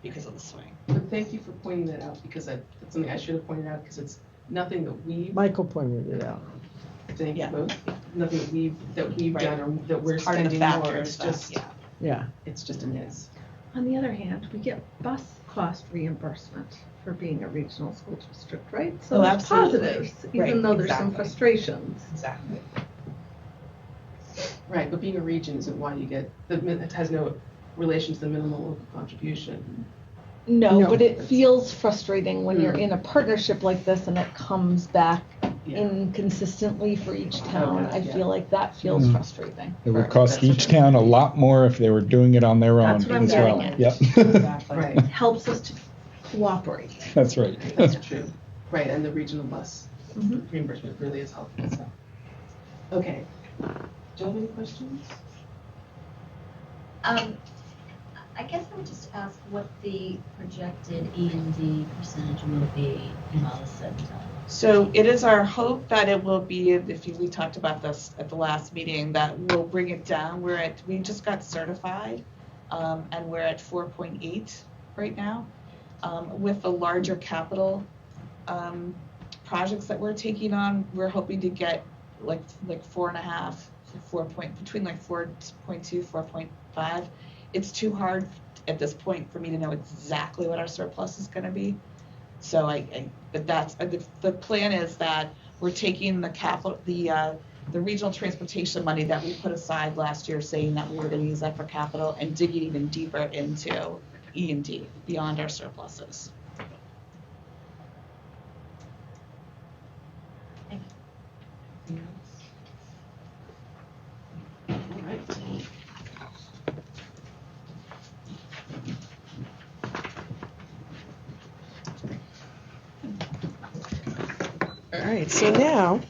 [SPEAKER 9] because of the swing.
[SPEAKER 2] But thank you for pointing that out because that's something I should have pointed out because it's nothing that
[SPEAKER 4] Michael pointed it out.
[SPEAKER 2] thank
[SPEAKER 9] Yeah.
[SPEAKER 2] you both, nothing that we've
[SPEAKER 9] Right.
[SPEAKER 2] done or that we're
[SPEAKER 9] Part of the
[SPEAKER 2] spending more.
[SPEAKER 9] factors,
[SPEAKER 2] It's
[SPEAKER 9] that-
[SPEAKER 2] just
[SPEAKER 9] yeah.
[SPEAKER 4] Yeah.
[SPEAKER 2] it's just a miss.
[SPEAKER 5] On the other hand, we get bus cost reimbursement for being a regional school district, right? So
[SPEAKER 9] Oh,
[SPEAKER 5] there's
[SPEAKER 9] absolutely.
[SPEAKER 5] positives,
[SPEAKER 9] Right,
[SPEAKER 5] even though there's some
[SPEAKER 9] exactly.
[SPEAKER 5] frustrations.
[SPEAKER 9] Exactly.
[SPEAKER 2] Right, but being a region isn't why you get it has no relation to the minimum local contribution.
[SPEAKER 5] No,
[SPEAKER 4] No.
[SPEAKER 5] but it feels frustrating when you're in a partnership like this and it comes back
[SPEAKER 2] Yeah.
[SPEAKER 5] inconsistently for each town. I
[SPEAKER 2] Yeah.
[SPEAKER 5] feel like that feels frustrating.
[SPEAKER 8] It would cost each town a lot more if they were doing it on their own
[SPEAKER 5] That's what I'm
[SPEAKER 8] as well.
[SPEAKER 5] getting at.
[SPEAKER 8] Yep.
[SPEAKER 9] Exactly.
[SPEAKER 2] Right,
[SPEAKER 5] Helps us to cooperate.
[SPEAKER 8] That's right.
[SPEAKER 2] that's true. Right, and the regional bus reimbursement really is helpful, so. Okay. Do you have any questions?
[SPEAKER 10] I guess I would just ask what the projected E&D percentage will be in all is said and done.
[SPEAKER 12] So it is our hope that it will be, we talked about this at the last meeting, that we'll bring it down. We just got certified, and we're at 4.8 right now. With the larger capital projects that we're taking on, we're hoping to get like 4.5, between like 4.2, 4.5. It's too hard at this point for me to know exactly what our surplus is going to be. So but that's the plan is that we're taking the capital, the regional transportation money that we put aside last year, saying that we were going to use that for capital, and digging even deeper into E&D beyond our surpluses.
[SPEAKER 2] All right, so now,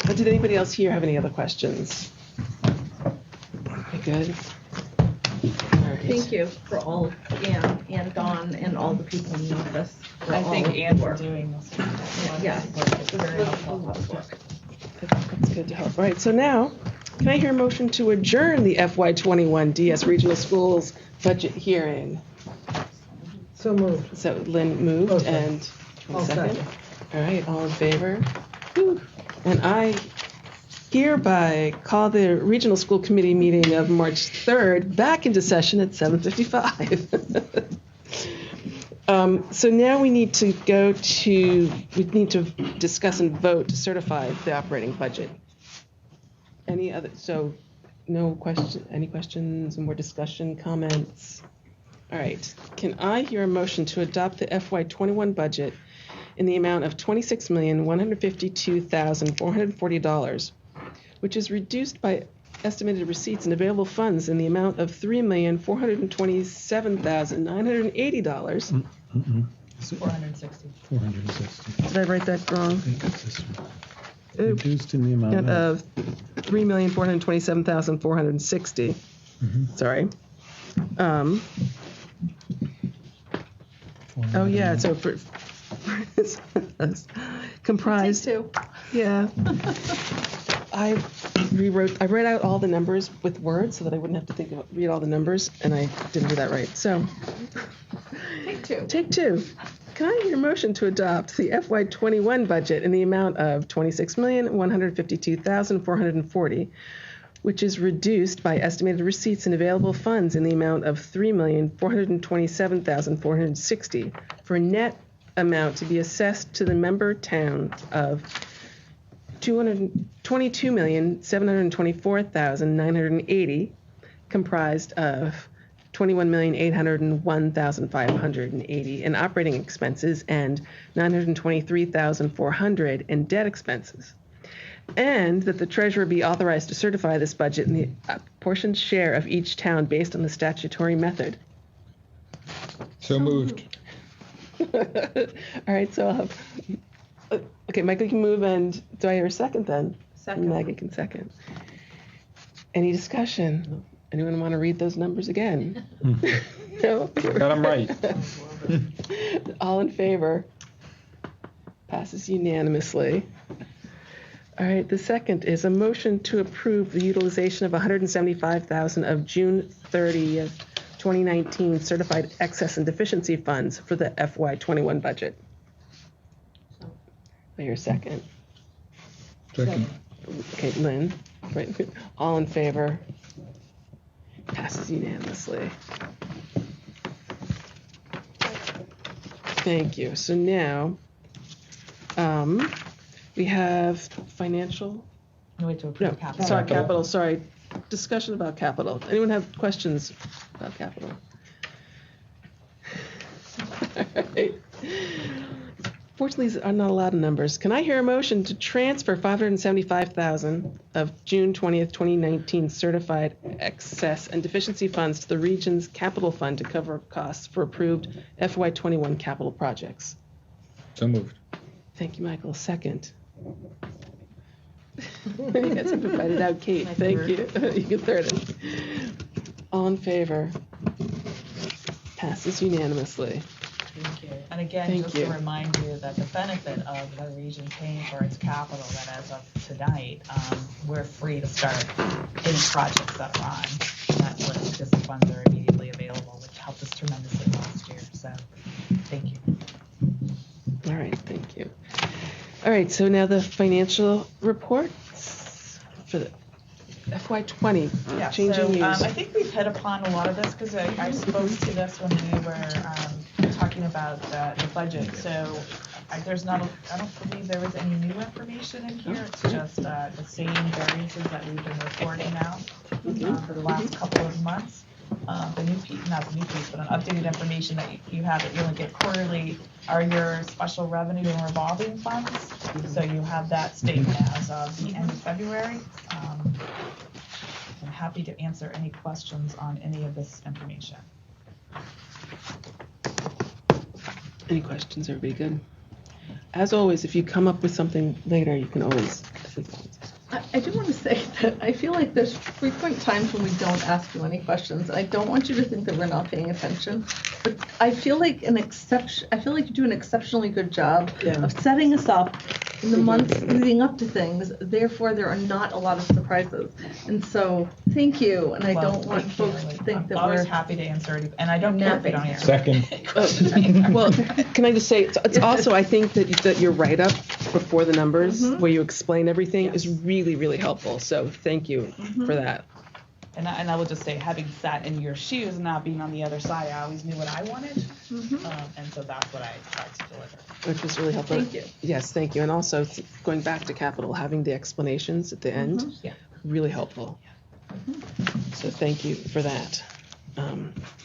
[SPEAKER 2] did anybody else here have any other questions? Okay, good. All right.
[SPEAKER 5] Thank you for all of Anne and Dawn and all the people in the office.
[SPEAKER 9] I think Anne for doing this.
[SPEAKER 5] Yeah.
[SPEAKER 9] It's very helpful.
[SPEAKER 2] That's good to help. All right, so now, can I hear a motion to adjourn the FY21 DS Regional Schools budget hearing?
[SPEAKER 4] So moved.
[SPEAKER 2] So Lynn moved,
[SPEAKER 4] Okay.
[SPEAKER 2] and
[SPEAKER 4] I'll
[SPEAKER 2] second.
[SPEAKER 4] second.
[SPEAKER 2] All right, all in favor? Whew. And I hereby call the Regional School Committee meeting of March 3rd back into session at 7:55. So now we need to discuss and vote to certify the operating budget. Any questions, more discussion, comments? All right, can I hear a motion to adopt the FY21 budget in the amount of $26,152,440, which is reduced by estimated receipts and available funds in the amount of $3,427,980.
[SPEAKER 9] 460.
[SPEAKER 1] 460.
[SPEAKER 2] Did I write that wrong?
[SPEAKER 1] I think it's this one.
[SPEAKER 2] Oop.
[SPEAKER 1] Reduced in the amount
[SPEAKER 2] Of $3,427,460. Sorry. Oh yeah, so for comprised.
[SPEAKER 5] Take two.
[SPEAKER 2] Yeah. I read out all the numbers with words so that I wouldn't have to read all the numbers, and I didn't do that right. So Take two. Can I hear a motion to adopt the FY21 budget in the amount of $26,152,440, which is reduced by estimated receipts and available funds in the amount of $3,427,460, for a net amount to be assessed to the member town of $22,724,980, comprised of $21,801,580 in operating expenses and $923,400 in debt expenses, and that the treasurer be authorized to certify this budget in the apportioned share of each town based on the statutory method.
[SPEAKER 8] So moved.
[SPEAKER 2] All right, so I'll have, okay, Michael can move, and do I hear a second then?
[SPEAKER 5] Second.
[SPEAKER 2] Maggie can second. Any discussion? Anyone want to read those numbers again? No?
[SPEAKER 8] Got them right.
[SPEAKER 2] All in favor? Passes unanimously. All right, the second is a motion to approve the utilization of $175,000 of June 30th, 2019 certified excess and deficiency funds for the FY21 budget. I hear a second.
[SPEAKER 8] Second.
[SPEAKER 2] Okay, Lynn. Right. All in favor? Passes unanimously. Thank you. So now, we have financial.
[SPEAKER 9] No, wait to approve capital.
[SPEAKER 2] Sorry, capital. Sorry, discussion about capital. Anyone have questions about capital? All right. Fortunately, these are not a lot of numbers. Can I hear a motion to transfer $575,000 of June 20th, 2019 certified excess and deficiency funds to the region's capital fund to cover costs for approved FY21 capital projects?
[SPEAKER 8] So moved.
[SPEAKER 2] Thank you, Michael. Second. You guys have invited out Kate. Thank you. You can third it. All in favor? Passes unanimously.
[SPEAKER 9] Thank you. And again,
[SPEAKER 2] Thank
[SPEAKER 9] just
[SPEAKER 2] you.
[SPEAKER 9] to remind you that the benefit of the region paying for its capital, that as of tonight, we're free to start any projects that are on. And that's what this funds are immediately available, which helped us tremendously last year. So thank you.
[SPEAKER 2] All right, thank you. All right, so now the financial reports for the FY20,
[SPEAKER 9] Yeah,
[SPEAKER 2] changing
[SPEAKER 9] so
[SPEAKER 2] use.
[SPEAKER 9] I think we've hit upon a lot of this because I spoke to this when we were talking about the budget. So I don't believe there was any new information in here. It's just the same variances that we've been reporting now for the last couple of months. The new piece, not the new piece, but an updated information that you have that you only get quarterly are your special revenue and revolving funds. So you have that statement as of the end of February. I'm happy to answer any questions on any of this information.
[SPEAKER 2] Any questions? Everybody good? As always, if you come up with something later, you can always.
[SPEAKER 5] I do want to say that I feel like there's frequent times when we don't ask you any questions. I don't want you to think that we're not paying attention, but I feel like you do an exceptionally good job of setting us up in the months leading up to things. Therefore, there are not a lot of surprises. And so, thank you. And I don't want folks to think that
[SPEAKER 9] I'm always
[SPEAKER 5] we're
[SPEAKER 9] happy to answer it, and I don't care if you don't answer.
[SPEAKER 8] Second.
[SPEAKER 2] Well, can I just say, it's also, I think that your write-up before the numbers, where you explain everything, is really, really helpful. So thank you for that.
[SPEAKER 9] And I will just say, having sat in your shoes and not being on the other side, I always knew what I wanted. And so that's what I tried to deliver.
[SPEAKER 2] Which was really helpful.
[SPEAKER 5] Thank you.
[SPEAKER 2] Yes, thank you. And also, going back to capital, having the explanations at the end, really helpful. So thank you for that.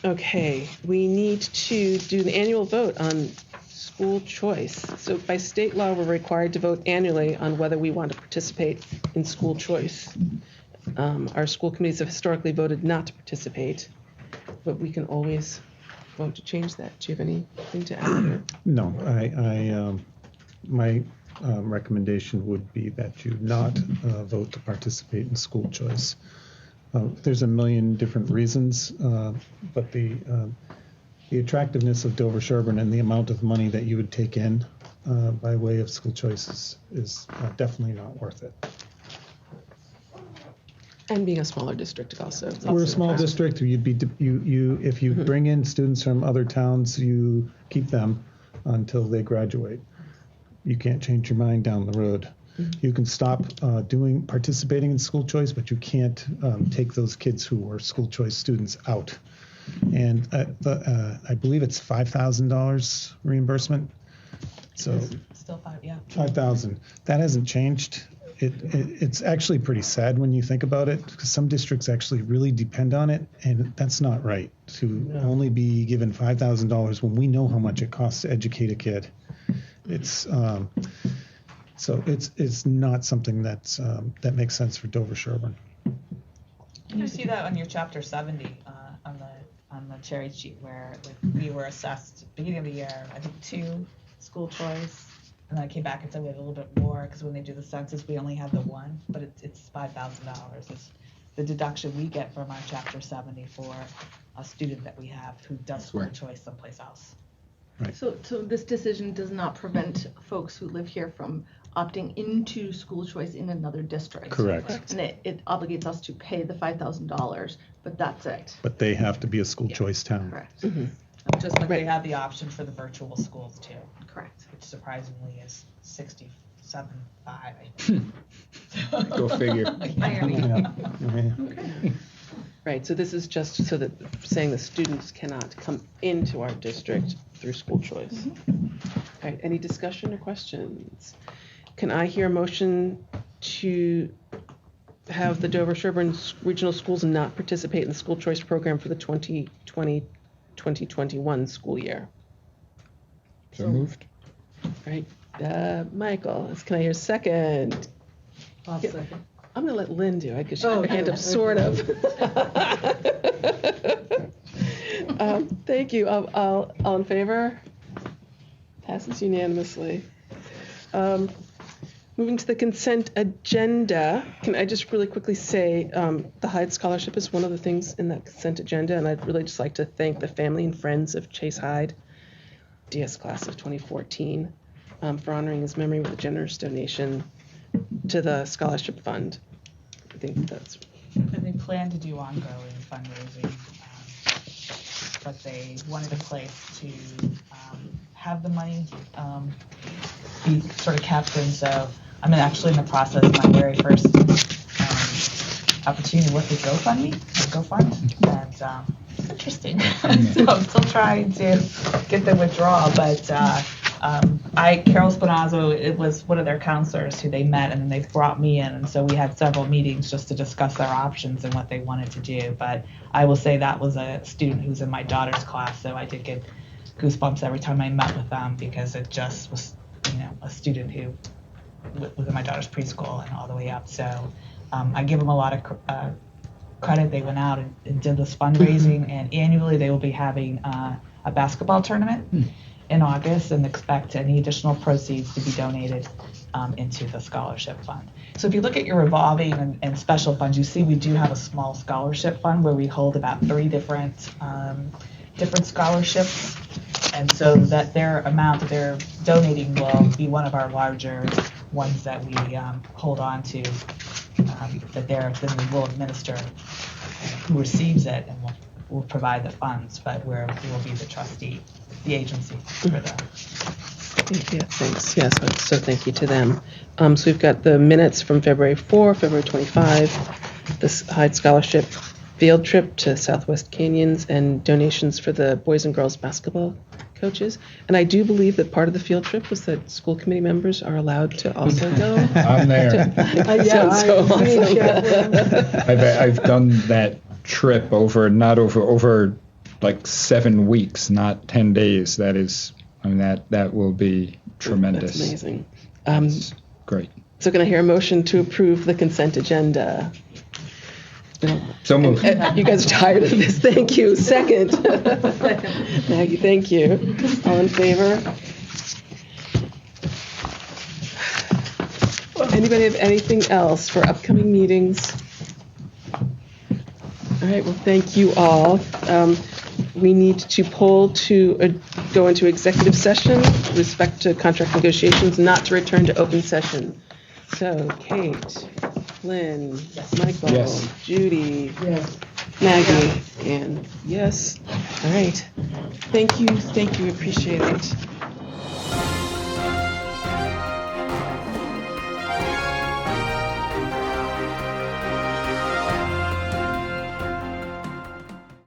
[SPEAKER 2] Okay, we need to do an annual vote on school choice. So by state law, we're required to vote annually on whether we want to participate in school choice. Our school committees have historically voted not to participate, but we can always vote to change that. Do you have anything to add?
[SPEAKER 1] No, my recommendation would be that you not vote to participate in school choice. There's a million different reasons, but the attractiveness of Dover-Sherborn and the amount of money that you would take in by way of school choice is definitely not worth it.
[SPEAKER 2] And being a smaller district also.
[SPEAKER 1] We're a small district. If you bring in students from other towns, you keep them until they graduate. You can't change your mind down the road. You can stop participating in school choice, but you can't take those kids who are school choice students out. And I believe it's $5,000 reimbursement. So
[SPEAKER 9] Still
[SPEAKER 1] $5,000. That hasn't changed. It's actually pretty sad when you think about it, because some districts actually really depend on it, and that's not right to only be given $5,000 when we know how much it costs to educate a kid. It's so it's not something that makes sense for Dover-Sherborn.
[SPEAKER 9] Can you see that on your chapter 70 on the cherry sheet where we were assessed beginning of the year, I think 2 school choice. And then I came back and said we had a little bit more because when they do the census, we only had the 1, but it's $5,000. It's the deduction we get from our Chapter 70 for a student that we have who does school choice someplace else.
[SPEAKER 1] Right.
[SPEAKER 5] So this decision does not prevent folks who live here from opting into school choice in another district.
[SPEAKER 1] Correct.
[SPEAKER 5] And it obligates us to pay the $5,000, but that's it.
[SPEAKER 1] But they have to be a school choice town.
[SPEAKER 5] Correct.
[SPEAKER 9] Just like they have the option for the virtual schools too.
[SPEAKER 5] Correct.
[SPEAKER 9] Which surprisingly is $67.5, I think.
[SPEAKER 8] Go figure.
[SPEAKER 5] Okay.
[SPEAKER 2] Right, so this is just so that saying the students cannot come into our district through school choice. All right, any discussion or questions? Can I hear a motion to have the Dover-Sherborn Regional Schools not participate in the school choice program for the 2020-2021 school year?
[SPEAKER 8] So moved.
[SPEAKER 2] All right, Michael, can I hear a second?
[SPEAKER 4] I'll second.
[SPEAKER 2] I'm going to let Lynn do it because she put her hand up, sort of. Thank you. All in favor? Passes unanimously. Moving to the consent agenda, can I just really quickly say the Hyde Scholarship is one of the things in that consent agenda, and I'd really just like to thank the family and friends of Chase Hyde, DS class of 2014, for honoring his memory with a generous donation to the scholarship fund. I think that's.
[SPEAKER 9] And they plan to do ongoing fundraising, but they wanted a place to have the money be sort of kept, and so I'm actually in the process, my very first opportunity with the GoFund, and it's interesting. So I'm still trying to get the withdrawal, but Carol Spinazzo, it was one of their counselors who they met, and then they brought me in, and so we had several meetings just to discuss their options and what they wanted to do. But I will say that was a student who's in my daughter's class, so I did get goosebumps every time I met with them, because it just was, a student who was in my daughter's preschool and all the way up. So I give them a lot of credit. They went out and did this fundraising, and annually they will be having a basketball tournament in August, and expect any additional proceeds to be donated into the scholarship fund. So if you look at your revolving and special funds, you see we do have a small scholarship fund where we hold about 3 different scholarships, and so that their amount that they're donating will be one of our larger ones that we hold on to, that then we will administer who receives it, and we'll provide the funds, but we will be the trustee, the agency for that.
[SPEAKER 2] Yeah, thanks. Yes, so thank you to them. So we've got the minutes from February 4, February 25, the Hyde Scholarship field trip to Southwest Canyons, and donations for the boys and girls basketball coaches. And I do believe that part of the field trip was that school committee members are allowed to also go.
[SPEAKER 8] I'm there. I've done that trip over like 7 weeks, not 10 days. That will be tremendous.
[SPEAKER 2] That's amazing.
[SPEAKER 8] That's great.
[SPEAKER 2] So can I hear a motion to approve the consent agenda?
[SPEAKER 8] So moved.
[SPEAKER 2] You guys are tired of this. Thank you. Second. Maggie, thank you. All in favor? Anybody have anything else for upcoming meetings? All right, well, thank you all. We need to poll to go into executive session with respect to contract negotiations, not to return to open session. So, Kate, Lynn, Michael,
[SPEAKER 8] Yes.
[SPEAKER 2] Judy,
[SPEAKER 4] Yes.
[SPEAKER 2] Maggie, and yes. All right. Thank you, appreciate it.